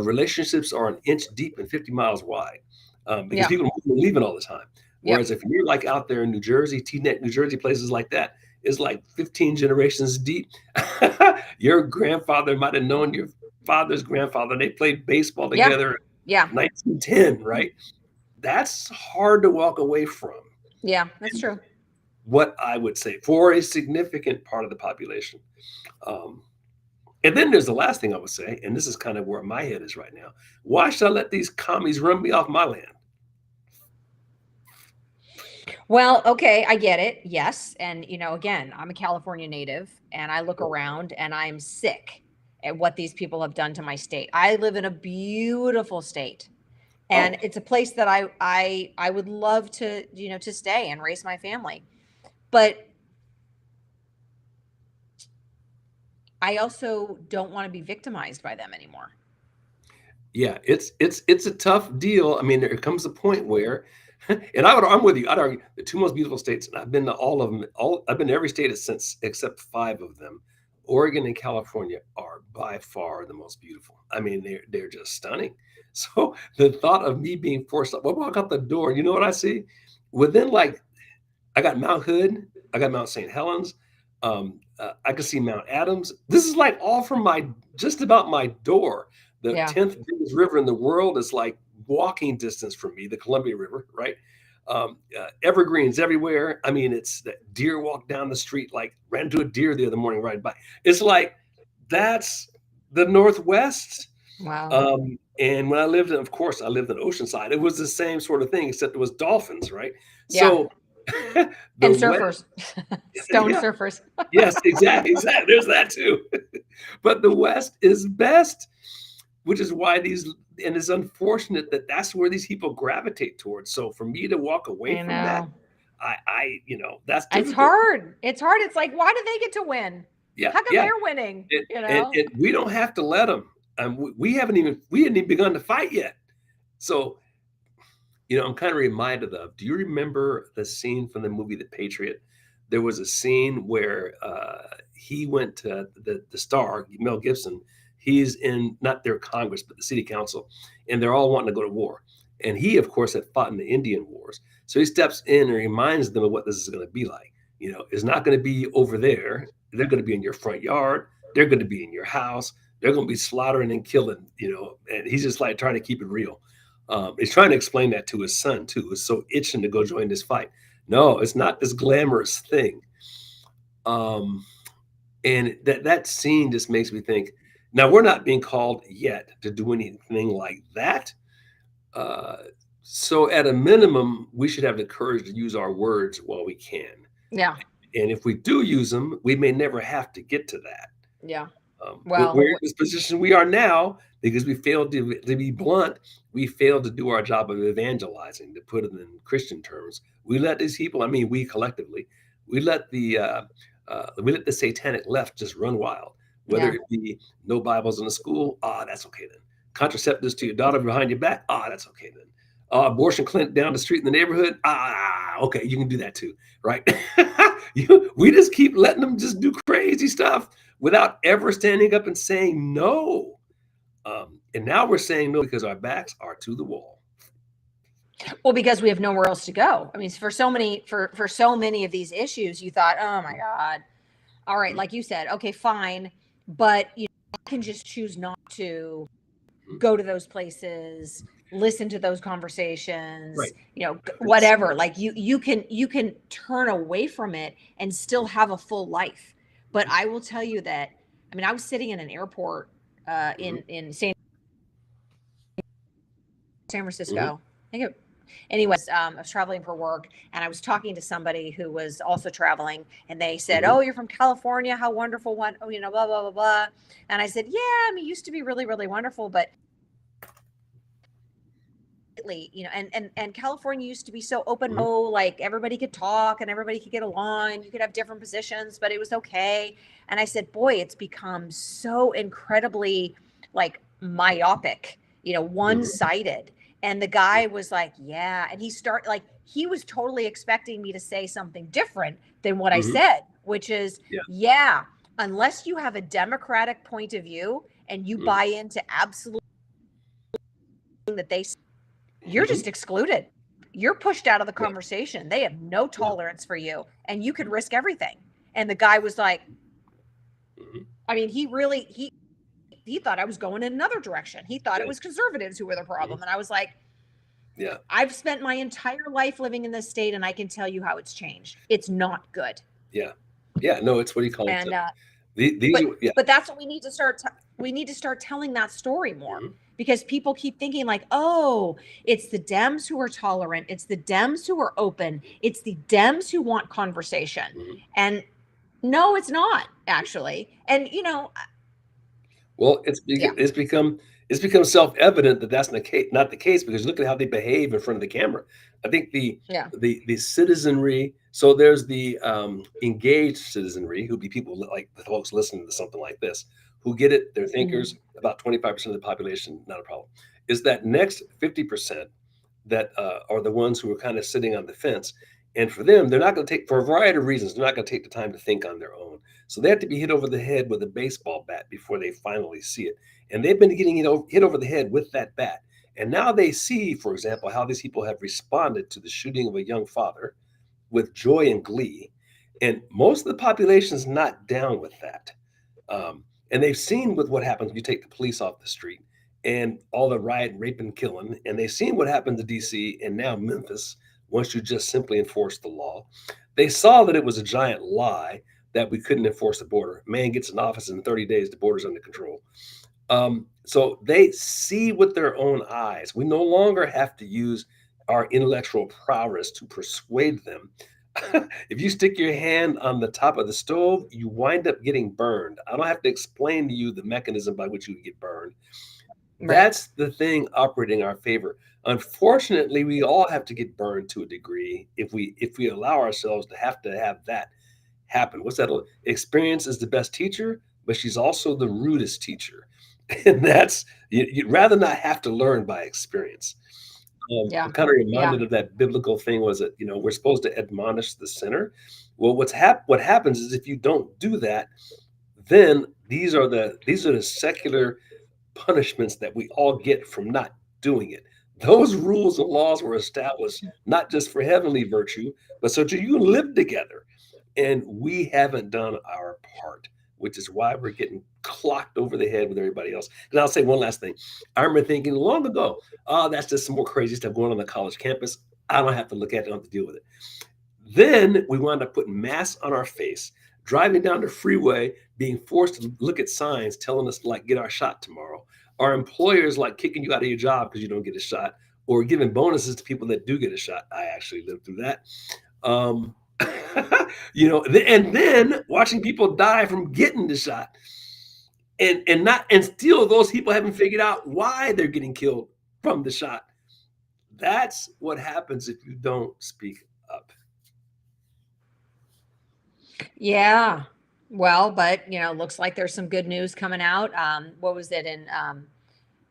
relationships are an inch deep and 50 miles wide, because Yeah. people are leaving all the time. Yep. Whereas if you're like out there in New Jersey, Teaneck, New Jersey, places like that, it's like 15 generations deep. Your grandfather might have known your father's grandfather. They played baseball Yeah. together Yeah. in 1910, right? That's hard to walk away from. Yeah. That's And true. what I would say for a significant part of the population. Um, and then there's the last thing I would say, and this is kind of where my head is right now. Why should I let these commies run me off my land? Well, okay, I get it. Yes. And, again, I'm a California native and I look Oh, around and I'm sick at what these people have done to my state. I live in a beautiful state and oh, it's a place that I would love to, to stay and raise my family. But I also don't want to be victimized by them anymore. yeah, it's a tough deal. I mean, there comes a point where, and I'm with you. I'd argue the two most beautiful states, and I've been to all of them. I've been to every state since except five of them. Oregon and California are by far the most beautiful. I mean, they're just stunning. So the thought of me being forced, well, walk out the door, you know what I see? Within like I got Mount Hood, I got Mount St. Helens, I can see Mount Adams. This is like all from my just about my door. The Yeah. 10th biggest river in the world is like walking distance from me, the Columbia River, right? Evergreens everywhere. I mean, it's that deer walk down the street, like ran into a deer the other morning riding by. It's like that's the Northwest. Wow. Um, And when I lived in, of course, I lived in Oceanside. It was the same sort of thing, except it was dolphins, right? Yeah. So the And West, surfers, stone yeah, surfers. yes, exactly, exactly. There's that too. But the West is best, which is why these, and it's unfortunate that that's where these people gravitate towards. So for me to walk away I from that, know. that's It's difficult. hard. It's hard. It's like, why do they get to win? Yeah, How come yeah. they're winning? And, You and, know? and we don't have to let them. We hadn't even begun to fight yet. So I'm kind of reminded of. Do you remember the scene from the movie The Patriot? There was a scene where he went to the star, Mel Gibson. He's in not their Congress, but the city council, and they're all wanting to go to war. And he, of course, had fought in the Indian Wars. So he steps in and reminds them of what this is going to be like. It's not going to be over there. They're going to be in your front yard. They're going to be in your house. They're going to be slaughtering and killing, and he's just like trying to keep it real. He's trying to explain that to his son too, who's so itching to go join this fight. No, it's not this glamorous thing. Um, and that scene just makes me think. Now we're not being called yet to do anything like that. Uh, so at a minimum, we should have the courage to use our words while we can. Yeah. And if we do use them, we may never have to get to that. Yeah. We're Well, in this position we are now because we failed to be blunt. We failed to do our job of evangelizing, to put it in Christian terms. We let these people, I mean, we collectively, we let the satanic left just run wild. Whether yeah. it be no Bibles in the school, that's okay then. Contraceptives to your daughter behind your back, that's okay then. Abortion clinic down the street in the neighborhood, okay, you can do that too, right? We just keep letting them just do crazy stuff without ever standing up and saying no. And now we're saying no because our backs are to the wall. Well, because we have nowhere else to go. I mean, for so many of these issues, you thought, oh my God. All right, like you said, okay, fine. But I can just choose not to go to those places, listen to those conversations, right. Whatever. Like you can turn away from it and still have a full life. But I will tell you that, I mean, I was sitting in an airport in San Francisco. Anyways, I was traveling for work, and I was talking to somebody who was also traveling, and they said, "Oh, you're from California? How wonderful! Blah blah blah blah." And I said, "Yeah, I mean, it used to be really really wonderful, but." And California used to be so open, like everybody could talk and everybody could get along. You could have different positions, but it was okay. And I said, boy, it's become so incredibly like myopic, one-sided. And the guy was like, yeah. And he was totally expecting me to say something different than what I said, which is, yeah, unless you have a democratic point of view and you buy into absolutely that you're just excluded. You're pushed out of the conversation. They have no tolerance for you, and you could risk everything. And the guy was like, I mean, he thought I was going in another direction. He thought it was conservatives who were the problem. And I was like, yeah, I've spent my entire life living in this state, and I can tell you how it's changed. It's not good. Yeah. Yeah. No, it's what he calls it. But that's what we need to start. We need to start telling that story more. Because people keep thinking like, oh, it's the Dems who are tolerant. It's the Dems who are open. It's the Dems who want conversation. And no, it's not actually. And, well, it's become self-evident that that's not the case because look at how they behave in front of the camera. I think the citizenry. So there's the engaged citizenry who'd be people like the folks listening to something like this who get it. They're thinkers. About 25% of the population, not a problem. Is that next 50% that are the ones who are kind of sitting on the fence. And for them, they're not going to take, for a variety of reasons, they're not going to take the time to think on their own. So they have to be hit over the head with a baseball bat before they finally see it. And they've been getting hit over the head with that bat. And now they see, for example, how these people have responded to the shooting of a young father with joy and glee. And most of the population is not down with that. And they've seen with what happens when you take the police off the street and all the riot, rape, and killing. And they've seen what happened to DC and now Memphis once you just simply enforce the law. They saw that it was a giant lie that we couldn't enforce the border. Man gets in office in 30 days, the border's under control. So they see with their own eyes. We no longer have to use our intellectual prowess to persuade them. If you stick your hand on the top of the stove, you wind up getting burned. I don't have to explain to you the mechanism by which you get burned. Right. That's the thing operating in our favor. Unfortunately, we all have to get burned to a degree if we allow ourselves to have that happen. What's that? Experience is the best teacher, but she's also the rudest teacher. And that's you'd rather not have to learn by experience. I'm Yeah. kind of Yeah. reminded of that biblical thing was that, we're supposed to admonish the sinner. Well, what happens is if you don't do that, then these are the secular punishments that we all get from not doing it. Those rules and laws were established not just for heavenly virtue, but so that you can live together. And we haven't done our part, which is why we're getting clocked over the head with everybody else. And I'll say one last thing. I remember thinking long ago, oh, that's just some more crazy stuff going on the college campus. I don't have to look at it, I don't have to deal with it. Then we wound up putting masks on our face, driving down the freeway, being forced to look at signs telling us to like get our shot tomorrow. Our employers like kicking you out of your job because you don't get a shot, or giving bonuses to people that do get a shot. I actually lived through that. Um, and then watching people die from getting the shot, and still those people haven't figured out why they're getting killed from the shot. That's what happens if you don't speak up. Yeah. Well, but looks like there's some good news coming out. What was it in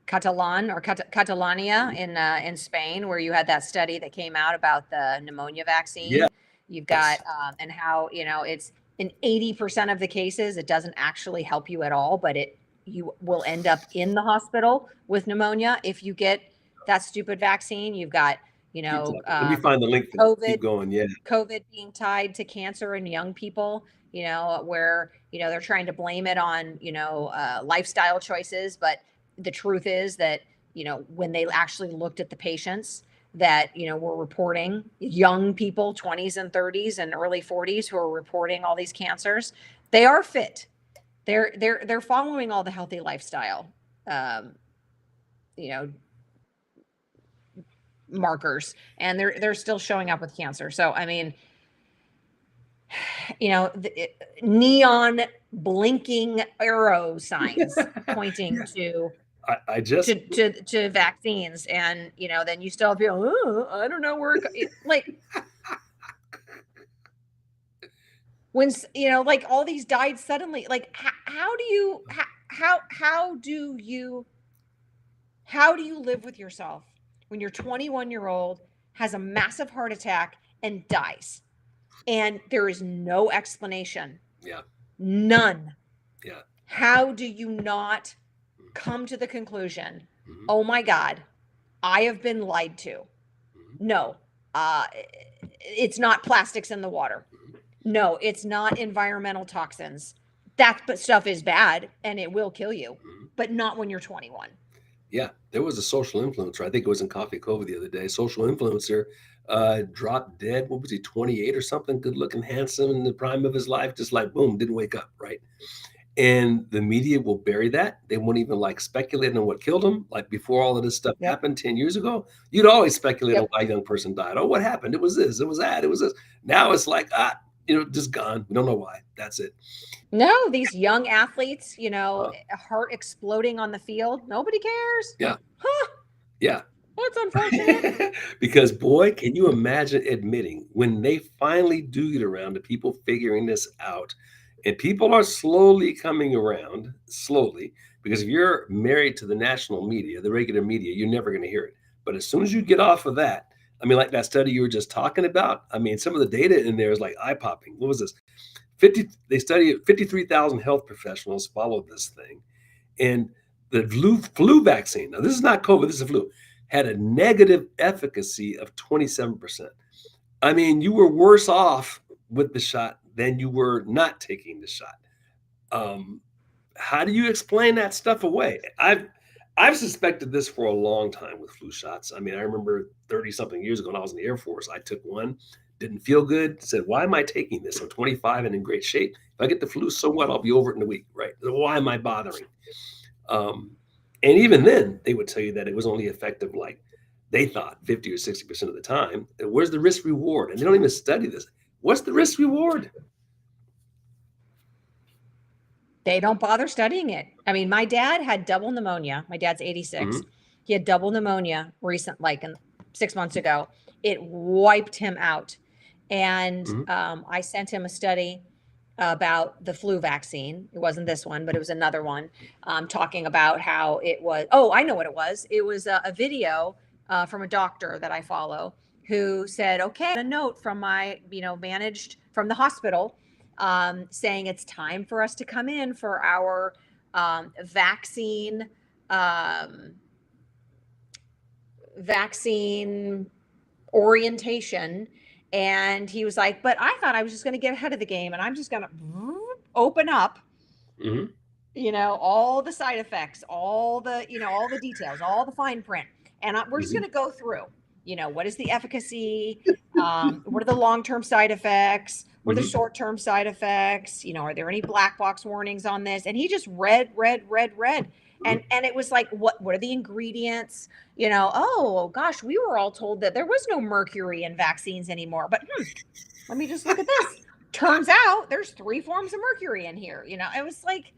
Catalonia in Spain, where you had that study that came out about the pneumonia Yes. vaccine? You've got and how it's in 80% of the cases it doesn't actually help you at all, but you will end up in the hospital with pneumonia if you get that stupid vaccine. You've got Keep talking. Let me find the link for that. COVID Keep going. Yeah. COVID being tied to cancer in young people, where, they're trying to blame it on, lifestyle choices. But the truth is that, when they actually looked at the patients that, were reporting, young people, 20s and 30s and early 40s, who are reporting all these cancers, they are fit. They're following all the healthy lifestyle, you know, markers, and they're still showing up with cancer. So I mean, neon blinking arrow signs pointing Yeah. to I just to vaccines, and then you still feel, oh, I don't know where like when like all these died suddenly. Like how do you how do you live with yourself when your 21-year-old has a massive heart attack and dies, and there is no explanation? Yeah. None. Yeah. How do you not come to the conclusion, Mhm. oh my God, I have been lied to? Mhm. No, it's not plastics in the water. Mhm. No, it's not environmental toxins. That stuff is bad and it will kill you, Mhm. but not when you're 21. Yeah, there was a social influencer. I think it was in Coffee Cove the other day. Social influencer dropped dead. What was he, 28 or something? Good looking, handsome, in the prime of his life. Just like boom, didn't wake up, right? And the media will bury that. They won't even like speculate on what killed him. Like before all of this stuff Yep. happened 10 years ago, you'd always speculate on Yep. why a young person died. Oh, what happened? It was this, it was that, it was this. Now it's like, just gone. We don't know why. That's it. No, these young athletes, Uh, heart exploding on the field. Nobody cares. yeah. Huh. Yeah. That's unfortunate. Because boy, can you imagine admitting when they finally do get around to people figuring this out, and people are slowly coming around, slowly, because if you're married to the national media, the regular media, you're never going to hear it. But as soon as you get off of that, I mean, like that study you were just talking about, I mean, some of the data in there is like eye popping. What was this? They studied 53,000 health professionals followed this thing, and the flu vaccine, now this is not COVID, this is flu, had a negative efficacy of 27%. I mean, you were worse off with the shot than you were not taking the shot. Um, how do you explain that stuff away? I've suspected this for a long time with flu shots. I mean, I remember 30 something years ago when I was in the Air Force, I took one, didn't feel good, said, why am I taking this? I'm 25 and in great shape. If I get the flu, so what? I'll be over it in a week, right? Why am I bothering? Um, And even then, they would tell you that it was only effective, like they thought 50 or 60% of the time. Where's the risk reward? And they don't even study this. What's the risk reward? They don't bother studying it. I mean, my dad had double pneumonia. My dad's 86. Mm-hmm. He had double pneumonia like 6 months ago. It wiped him out. And Mm-hmm. I sent him a study about the flu vaccine. It wasn't this one, but it was another one, talking about how it was. Oh, I know what it was. It was a video from a doctor that I follow who said, okay, a note from my, managed from the hospital, saying it's time for us to come in for our vaccine orientation. And he was like, but I thought I was just going to get ahead of the game and I'm just going to open up, Mm-hmm. all the side effects, all the details, all the fine print. And we're just Mm-hmm. going to go through, what is the efficacy? What are the long-term side effects? What are the Mm-hmm. short-term side effects? Are there any black box warnings on this? And he just read. And it was like, what are the ingredients? Oh gosh, we were all told that there was no mercury in vaccines anymore. But let me just look at this. Turns out there's 3 forms of mercury in here. It was like,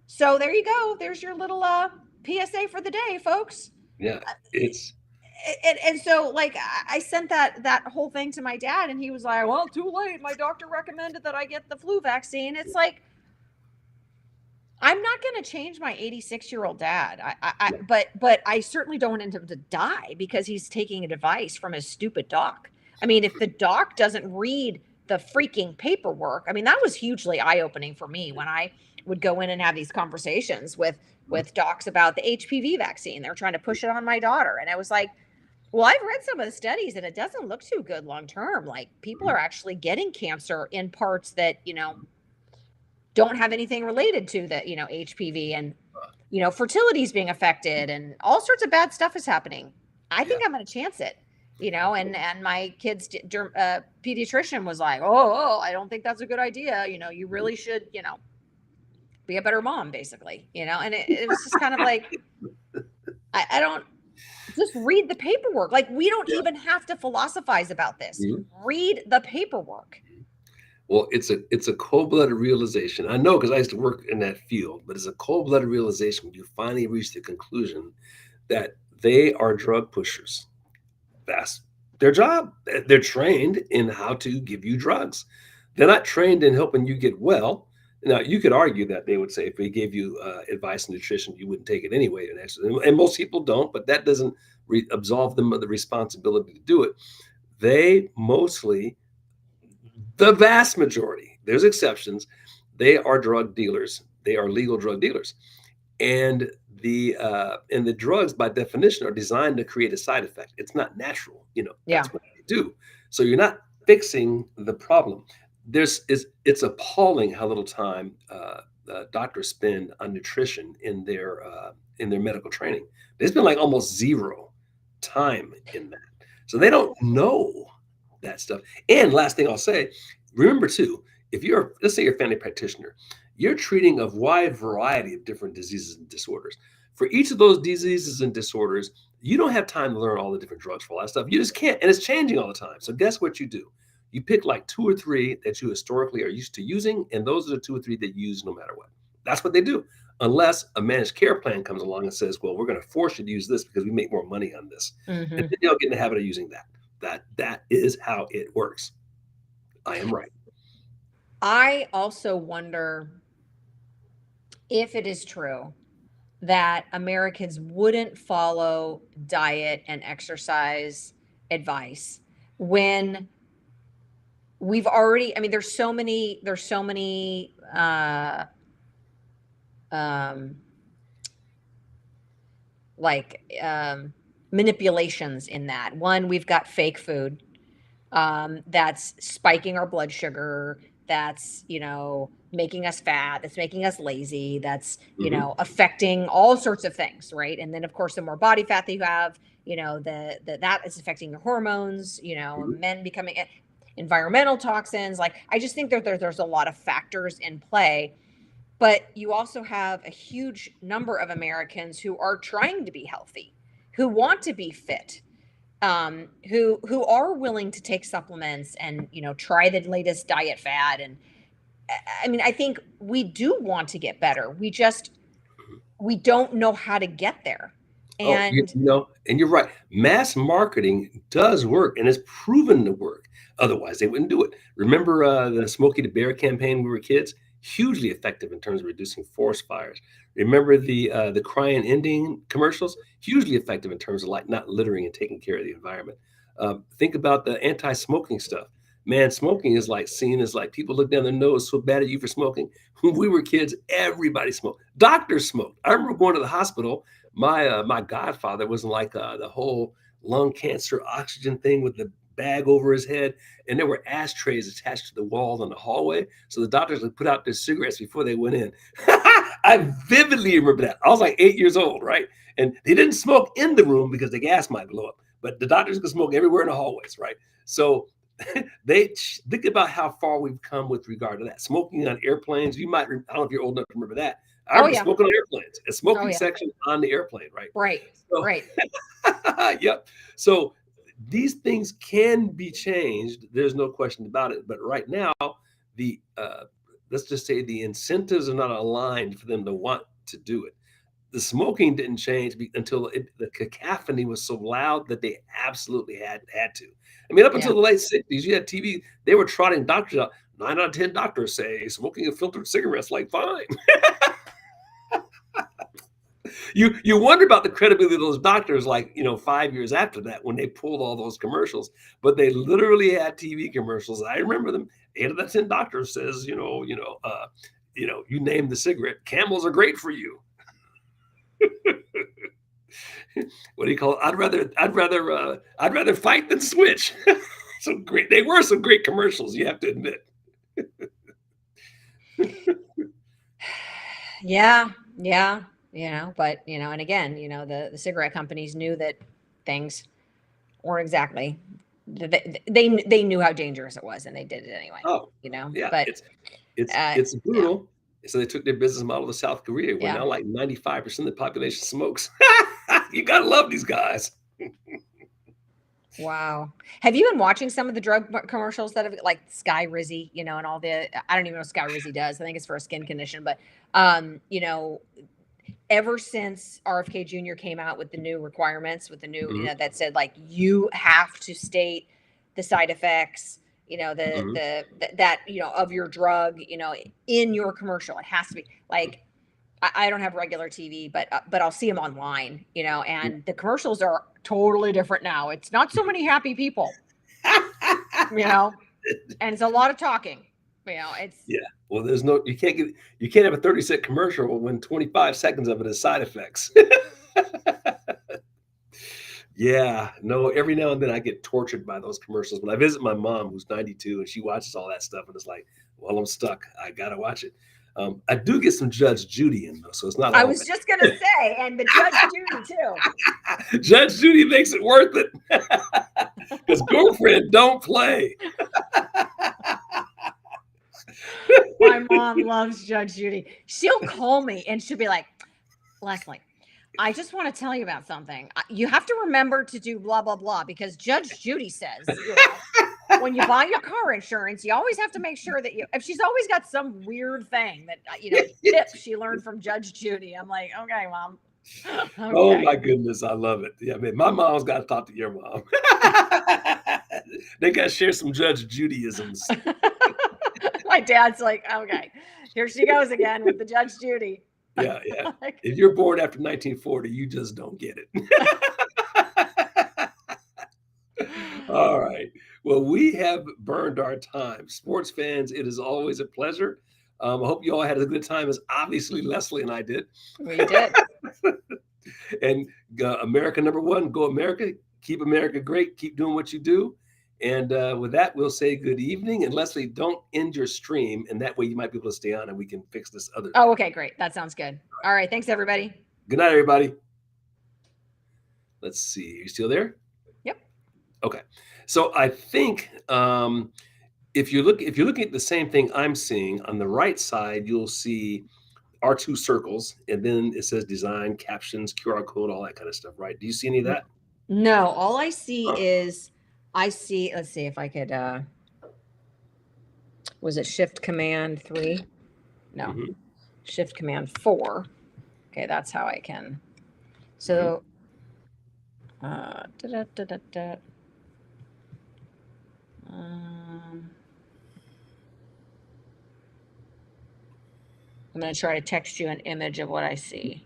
so there you go. There's your little PSA for the day, folks. Yeah, it's And so like I sent that whole thing to my dad and he was like, well, too late. My doctor recommended that I get the flu vaccine. It's like, I'm not going to change my 86-year-old dad. But I certainly don't want him to die because he's taking advice from his stupid doc. I mean, if the doc doesn't read the freaking paperwork, I mean, that was hugely eye-opening for me when I would go in and have these conversations with docs about the HPV vaccine. They're trying to push it on my daughter. And I was like, well, I've read some of the studies and it doesn't look too good long term. Like people are actually getting cancer in parts that, don't have anything related to the, HPV and, fertility is being affected and all sorts of bad stuff is happening. I think I'm going to chance it, and my kid's pediatrician was like, oh, I don't think that's a good idea. You really should, be a better mom basically, and it was just kind of like, I don't just read the paperwork. Like we don't even have to philosophize about this. Mm-hmm. Read the paperwork. Well, it's a cold-blooded realization. I know because I used to work in that field, but it's a cold-blooded realization when you finally reach the conclusion that they are drug pushers. That's their job. They're trained in how to give you drugs. They're not trained in helping you get well. Now, you could argue that they would say if they gave you advice on nutrition, you wouldn't take it anyway. And most people don't, but that doesn't absolve them of the responsibility to do it. They mostly, the vast majority, there's exceptions, they are drug dealers. They are legal drug dealers. And the drugs by definition are designed to create a side effect. It's not natural, Yeah. that's what they do. So you're not fixing the problem. It's appalling how little time doctors spend on nutrition in their medical training. They spend like almost zero time in that. So they don't know that stuff. And last thing I'll say, remember too, if let's say you're a family practitioner, you're treating a wide variety of different diseases and disorders. For each of those diseases and disorders, you don't have time to learn all the different drugs for all that stuff. You just can't, and it's changing all the time. So guess what you do? You pick like 2 or 3 that you historically are used to using, and those are the 2 or 3 that you use no matter what. That's what they do, unless a managed care plan comes along and says, well, we're going to force you to use this because we make more money on this. Mm-hmm. And then they'll get in the habit of using that. That is how it works. I am right. I also wonder if it is true that Americans wouldn't follow diet and exercise advice when we've already, I mean, there's so many manipulations in that. One, we've got fake food that's spiking our blood sugar, that's, making us fat, that's making us lazy, that's, affecting all sorts of things, right? And then of course, the more body fat that you have, that is affecting your hormones, men becoming environmental toxins. Like, I just think that there's a lot of factors in play. But you also have a huge number of Americans who are trying to be healthy, who want to be fit, who are willing to take supplements and try the latest diet fad. And I mean, I think we do want to get better. We don't know how to get there. Oh, And and you're right. Mass marketing does work and is proven to work. Otherwise, they wouldn't do it. Remember the Smokey the Bear campaign when we were kids? Hugely effective in terms of reducing forest fires. Remember the crying Indian commercials? Hugely effective in terms of like not littering and taking care of the environment. Think about the anti-smoking stuff. Man, smoking is like seen as like people look down their nose so bad at you for smoking. When we were kids, everybody smoked. Doctors smoked. I remember going to the hospital. My godfather was in like the whole lung cancer oxygen thing with the bag over his head, and there were ashtrays attached to the wall in the hallway, so the doctors would put out their cigarettes before they went in. I vividly remember that. I was like 8 years old, right? And they didn't smoke in the room because the gas might blow up, but the doctors could smoke everywhere in the hallways, right? So they think about how far we've come with regard to that. Smoking on airplanes, I don't know if you're old enough to remember that. I oh remember yeah, smoking on airplanes, a oh smoking yeah, section on the airplane, right? right, So, right. yep. So these things can be changed. There's no question about it. But right now, the let's just say the incentives are not aligned for them to want to do it. The smoking didn't change until the cacophony was so loud that they absolutely had to. I mean, up Yeah. until the late 60s, you had TV, they were trotting doctors out. 9 out of 10 doctors say smoking a filtered cigarette's like fine. You wonder about the credibility of those doctors, like 5 years after that when they pulled all those commercials. But they literally had TV commercials. I remember them. 8 out of 10 doctors says, you name the cigarette. Camels are great for you. What do you call it? I'd rather fight than switch. So great. They were some great commercials, you have to admit. Yeah, yeah, but and again, the cigarette companies knew that things weren't exactly they knew how dangerous it was and they did it anyway, Oh, yeah. but It's yeah, brutal. So they took their business model to South Korea, where yeah. now like 95% of the population smokes. You gotta love these guys. Wow. Have you been watching some of the drug commercials that have like Sky Rizzy, and all I don't even know what Sky Rizzy does. I think it's for a skin condition, but um, you know, ever since RFK Jr. came out with the new requirements, with the new, Mhm, that said like you have to state the side effects, mhm. that of your drug, in your commercial. It has to be like I don't have regular TV, but I'll see them online, and the commercials are totally different now. It's not so many happy people, you know, and it's a lot of talking. It's Yeah. Well, you can't have a 30-second commercial when 25 seconds of it is side effects. Yeah. No, every now and then I get tortured by those commercials. When I visit my mom, who's 92, and she watches all that stuff, and it's like, well, I'm stuck. I gotta watch it. I do get some Judge Judy in though, so it's not I all was just gonna say, and the Judge Judy too. bad. Judge Judy makes it worth it. Because girlfriend don't play. My mom loves Judge Judy. She'll call me and she'll be like, Leslie, I just want to tell you about something. You have to remember to do blah, blah, blah, because Judge Judy says, when you buy your car insurance, you always have to make sure that if she's always got some weird thing that, tip she learned from Judge Judy. I'm like, okay, mom. Oh Okay. my goodness, I love it. Yeah, man, my mom's got to talk to your mom. They got to share some Judge Judaisms. My dad's like, okay, here she goes again with the Judge Judy. Yeah, yeah. Like, If you're born after 1940, you just don't get it. All right. Well, we have burned our time. Sports fans, it is always a pleasure. I hope you all had a good time, as obviously Leslie and I did. we did. And America number one, go America. Keep America great. Keep doing what you do. And with that, we'll say good evening. And Leslie, don't end your stream. And that way you might be able to stay on and we can fix this other Oh, thing. okay, great. That sounds good. All right. Thanks, everybody. Good night, everybody. Let's see. Are you still there? Yep. Okay. So I think if you're looking at the same thing I'm seeing on the right side, you'll see are two circles, and then it says design, captions, QR code, all that kind of stuff, right? Do you see any of that? No, all I see Huh. is let's see if I could was it Shift Command 3? No. Mhm. Shift Command 4. Okay, that's how I can. So da, da, da, da, da. I'm going to try to text you an image of what I see.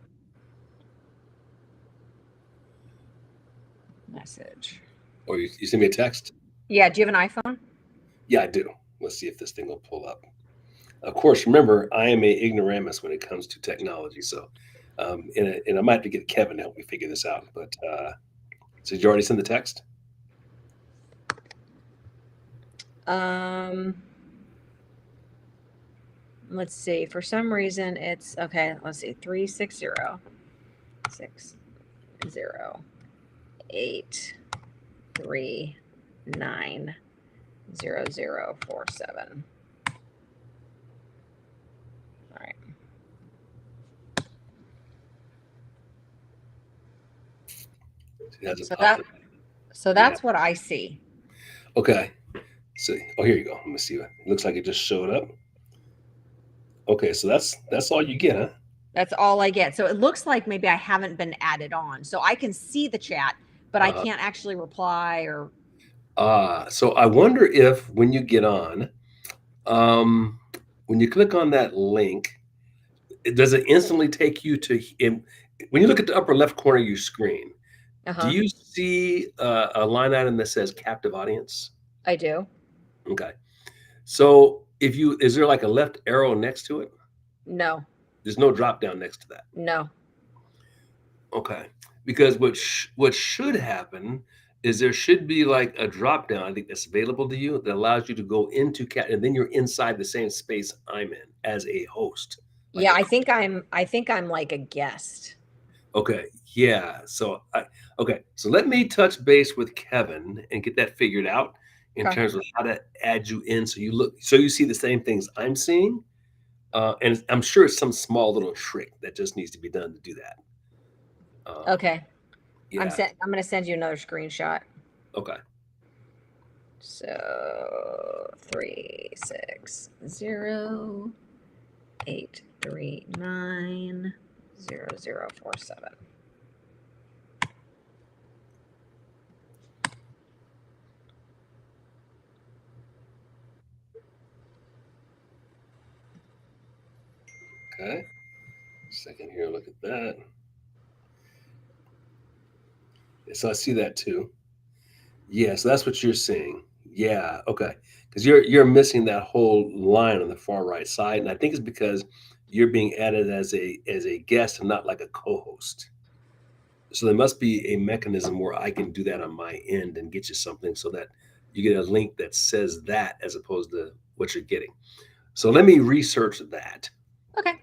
Message. Or you send me a text? Yeah, do you have an iPhone? Yeah, I do. Let's see if this thing will pull up. Of course, remember, I am a ignoramus when it comes to technology. So, and I might have to get Kevin to help me figure this out. But so did you already send the text? Let's see. For some reason, it's okay. Let's see. 360 60 839 0047. All right. So that's what I see. Okay. So, oh, here you go. Let me see. It looks like it just showed up. Okay, so that's all you get, huh? That's all I get. So it looks like maybe I haven't been added on. So I can see the chat, but I can't actually reply or. So I wonder if when you get on, when you click on that link, does it instantly take you to when you look at the upper left corner of your screen, do you see a line item that says captive audience? I do. Okay. So is there like a left arrow next to it? No. There's no drop down next to that. No. Okay. Because what should happen is there should be like a drop down, I think that's available to you that allows you to go into and then you're inside the same space I'm in as a host. Like yeah, I think I'm like a guest. Okay. Yeah. So so let me touch base with Kevin and get that figured out in terms of how to add you in so you see the same things I'm seeing. And I'm sure it's some small little trick that just needs to be done to do that. Okay. Yeah. I'm going to send you another screenshot. Okay. So 360 839 0047. Okay. Second here, look at that. So I see that too. Yeah, so that's what you're seeing. Yeah, okay. Because you're missing that whole line on the far right side, and I think it's because you're being added as a guest and not like a co-host. So there must be a mechanism where I can do that on my end and get you something so that you get a link that says that as opposed to what you're getting. So let me research that. Okay.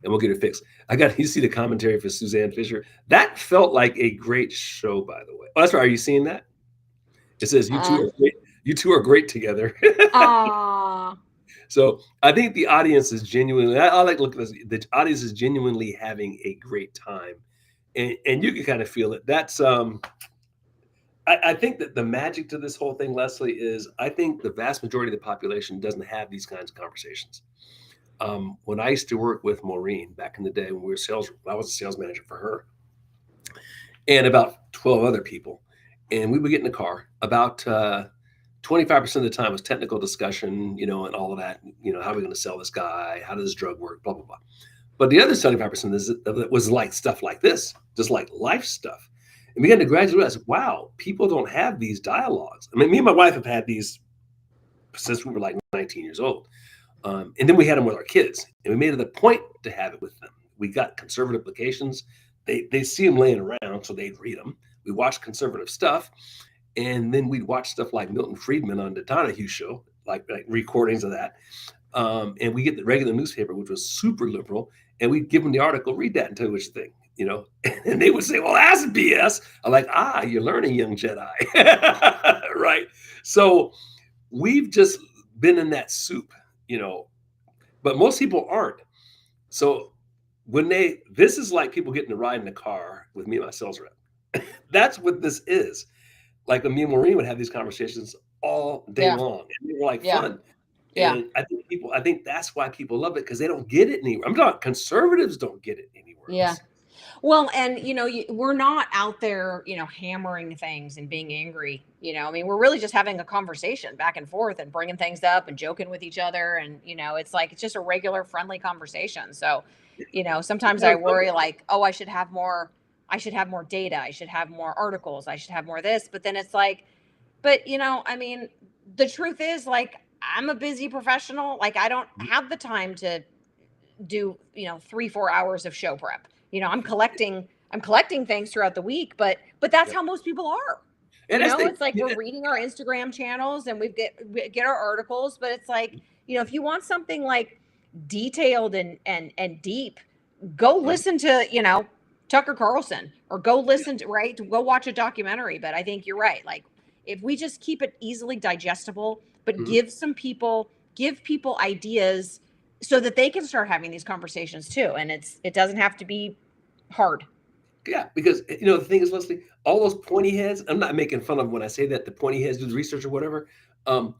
And we'll get it fixed. You see the commentary for Suzanne Fisher. That felt like a great show, by the way. Oh, that's right. Are you seeing that? It says you two are great. You two are great together. So I think the audience is genuinely. I like to look at this. The audience is genuinely having a great time, and you can kind of feel it. That's I think that the magic to this whole thing, Leslie, is I think the vast majority of the population doesn't have these kinds of conversations. When I used to work with Maureen back in the day when I was a sales manager for her and about 12 other people. And we would get in the car about 25% of the time was technical discussion, and all of that, how are we going to sell this guy? How does this drug work? Blah, blah, blah. But the other 75% of it was like stuff like this, just like life stuff. And we began to gradually realize, wow, people don't have these dialogues. I mean, me and my wife have had these since we were like 19 years old. And then we had them with our kids, and we made it a point to have it with them. We got conservative publications. They see them laying around, so they'd read them. We watched conservative stuff, and then we'd watch stuff like Milton Friedman on the Donahue Show, like recordings of that. And we get the regular newspaper, which was super liberal, and we'd give them the article, read that and tell you what you think, And they would say, well, that's BS. I'm like, you're learning, young Jedi. Right? So we've just been in that soup. But most people aren't. So this is like people getting to ride in the car with me and my sales rep. That's what this is. Like when me and Maureen would have these conversations all day Yeah. long, and they were like Yeah. fun. Yeah. And I think that's why people love it because they don't get it anywhere. I'm talking conservatives don't get it anywhere Yeah. else. Well, and we're not out there, hammering things and being angry. I mean, we're really just having a conversation back and forth and bringing things up and joking with each other. And, it's like, it's just a regular, friendly conversation. So, sometimes People I love worry it. like, oh, I should have more data. I should have more articles. I should have more this. But then it's like, but, I mean, the truth is like, I'm a busy professional. Like, I don't have the time to do 3-4 hours of show prep. I'm collecting things throughout the week, but that's Yeah. how most people are. And that's the It's like yeah, we're reading our Instagram channels and we get our articles, but it's like, if you want something like detailed and deep, go right. listen to Tucker Carlson, or go listen to right to go watch a documentary. But I think you're right. Like, if we just keep it easily digestible, but Mhm. give people ideas so that they can start having these conversations too, and it doesn't have to be hard. Yeah, because the thing is, Leslie, all those pointy heads. I'm not making fun of when I say that the pointy heads do the research or whatever. Um,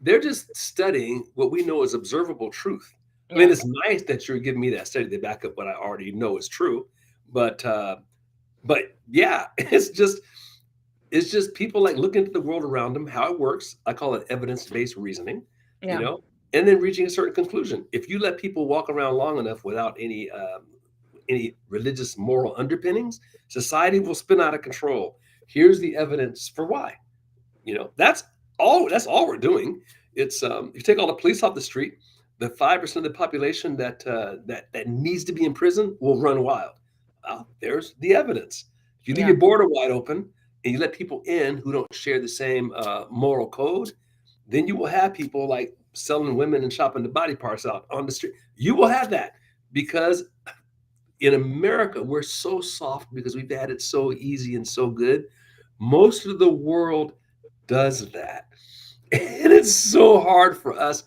they're just studying what we know is observable truth. I mean, Yeah. it's nice that you're giving me that study to back up what I already know is true, but yeah, it's just people like looking at the world around them, how it works. I call it evidence-based reasoning, you Yeah. know, and then reaching a certain conclusion. If you let people walk around long enough without any religious moral underpinnings, society will spin out of control. Here's the evidence for why. That's all. That's all we're doing. It's you take all the police off the street, the 5% of the population that needs to be in prison will run wild. Well, there's the evidence. If you leave Yeah. your border wide open and you let people in who don't share the same moral code, then you will have people like selling women and shopping the body parts out on the street. You will have that because in America, we're so soft because we've had it so easy and so good. Most of the world does that. And it's so hard for us,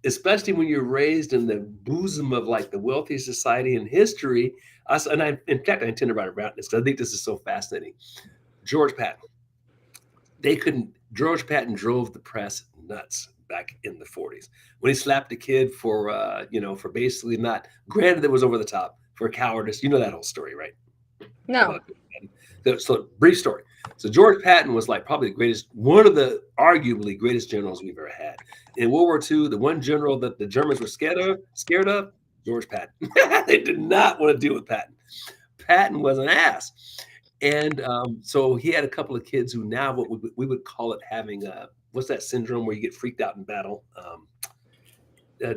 especially when you're raised in the bosom of like the wealthiest society in history. In fact, I intend to write about this because I think this is so fascinating. George Patton, George Patton drove the press nuts back in the 40s when he slapped a kid for basically not, granted, it was over the top for cowardice. You know that whole story, right? No. About so brief story. So George Patton was like probably one of the arguably greatest generals we've ever had. In World War II, the one general that the Germans were scared of, George Patton. They did not want to deal with Patton. Patton was an ass. And so he had a couple of kids who now what we would call it having what's that syndrome where you get freaked out in battle? Uh,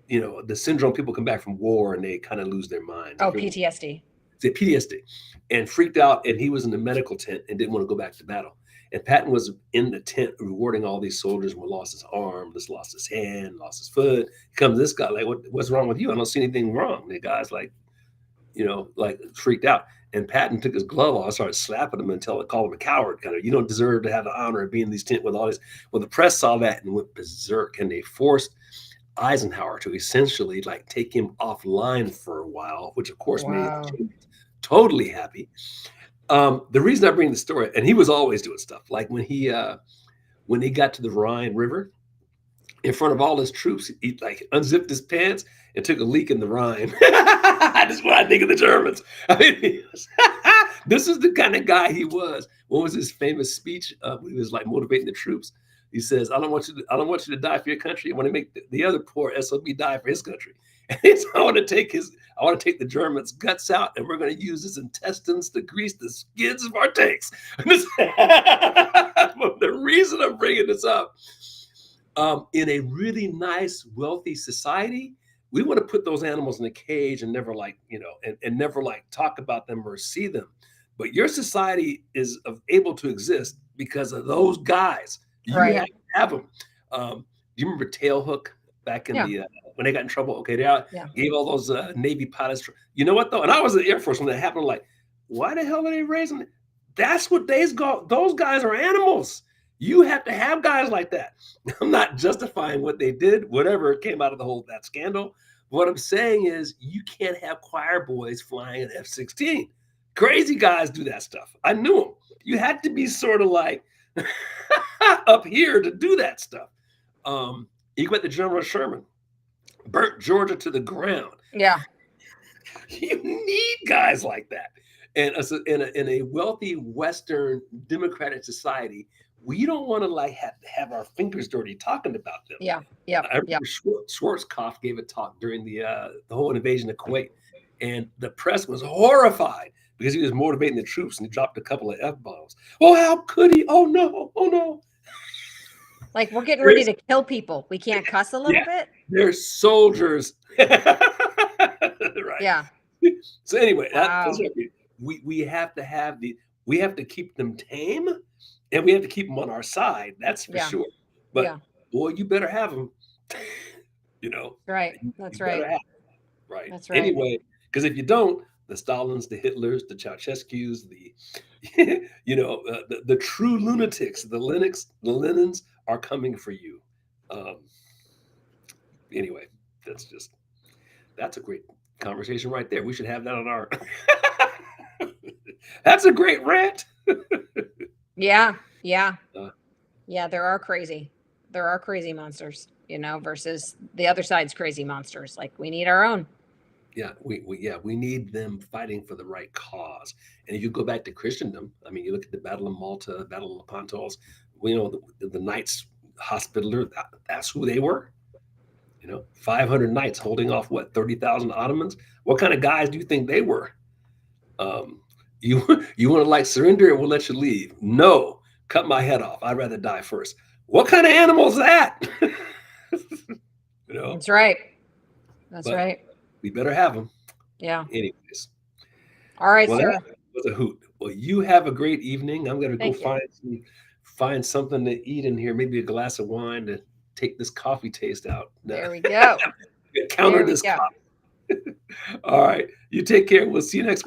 the syndrome people come back from war and they kind of lose their minds. Oh, PTSD. PTSD, and freaked out. And he was in the medical tent and didn't want to go back to battle. And Patton was in the tent rewarding all these soldiers who lost his arm, just lost his hand, lost his foot. Comes this guy like, what's wrong with you? I don't see anything wrong. The guy's like, like freaked out. And Patton took his glove off and started slapping him until it called him a coward. Kind of, you don't deserve to have the honor of being in these tent with all this. Well, the press saw that and went berserk, and they forced Eisenhower to essentially like take him offline for a while, which of course made Wow. him totally happy. The reason I bring the story, and he was always doing stuff like when he got to the Rhine River in front of all his troops, he like unzipped his pants and took a leak in the Rhine. That's what I think of the Germans. I mean, this is the kind of guy he was. What was his famous speech? He was like motivating the troops. He says, I don't want you to die for your country. I want to make the other poor SOB die for his country. And I want to take the Germans' guts out, and we're going to use his intestines to grease the skids of our tanks. The reason I'm bringing this up, in a really nice, wealthy society, we want to put those animals in a cage and never and never talk about them or see them. But your society is able to exist because of those guys. You Right. have to have them. Do you remember Tailhook back in Yeah. the when they got in trouble? Okay, they Yeah. gave all those Navy pilots. You know what though? And I was in the Air Force when that happened. Like, why the hell are they raising it? That's what those guys are animals. You have to have guys like that. I'm not justifying what they did, whatever came out of that scandal, What I'm saying is you can't have choir boys flying an F-16. Crazy guys do that stuff. I knew them. You had to be sort of like up here to do that stuff. You got the General Sherman, burnt Georgia to the ground. Yeah. You need guys like that. And in a wealthy Western democratic society, we don't want to like have our fingers dirty talking about them. Yeah. Yeah. I remember Schwarzkopf gave a talk during the whole invasion of Kuwait, and the press was horrified because he was motivating the troops and he dropped a couple of F-bombs. Oh, how could he? Oh no! Oh no! Like we're getting ready to kill people. We can't cuss a little bit. They're soldiers. Right. Yeah. So anyway, Wow. we have to have we have to keep them tame, and we have to keep them on our side. That's for Yeah. sure. But Yeah. boy, you better have them. You know. Right. You That's better right. have 'em. Right. That's right. Anyway, because if you don't, the Stalins, the Hitlers, the Ceausescu's, the the true lunatics, the Lenins are coming for you. Anyway, that's a great conversation right there. We should have that on our. That's a great rant. Yeah. Yeah. Uh, Yeah. There are crazy monsters, versus the other side's crazy monsters. Like we need our own. Yeah, we need them fighting for the right cause. And if you go back to Christendom, I mean, you look at the Battle of Malta, Battle of Lepantos, the Knights Hospitaller, that's who they were. 500 knights holding off 30,000 Ottomans. What kind of guys do you think they were? You want to like surrender and we'll let you leave? No, cut my head off. I'd rather die first. What kind of animal is that? That's right. That's right. We better have them. Yeah. Anyways. All right, Well, sir. that was a hoot. Well, you have a great evening. I'm going to go find something to eat in here, maybe a glass of wine to take this coffee taste out. There we go. Counter this coffee. All right. You take care. We'll see you next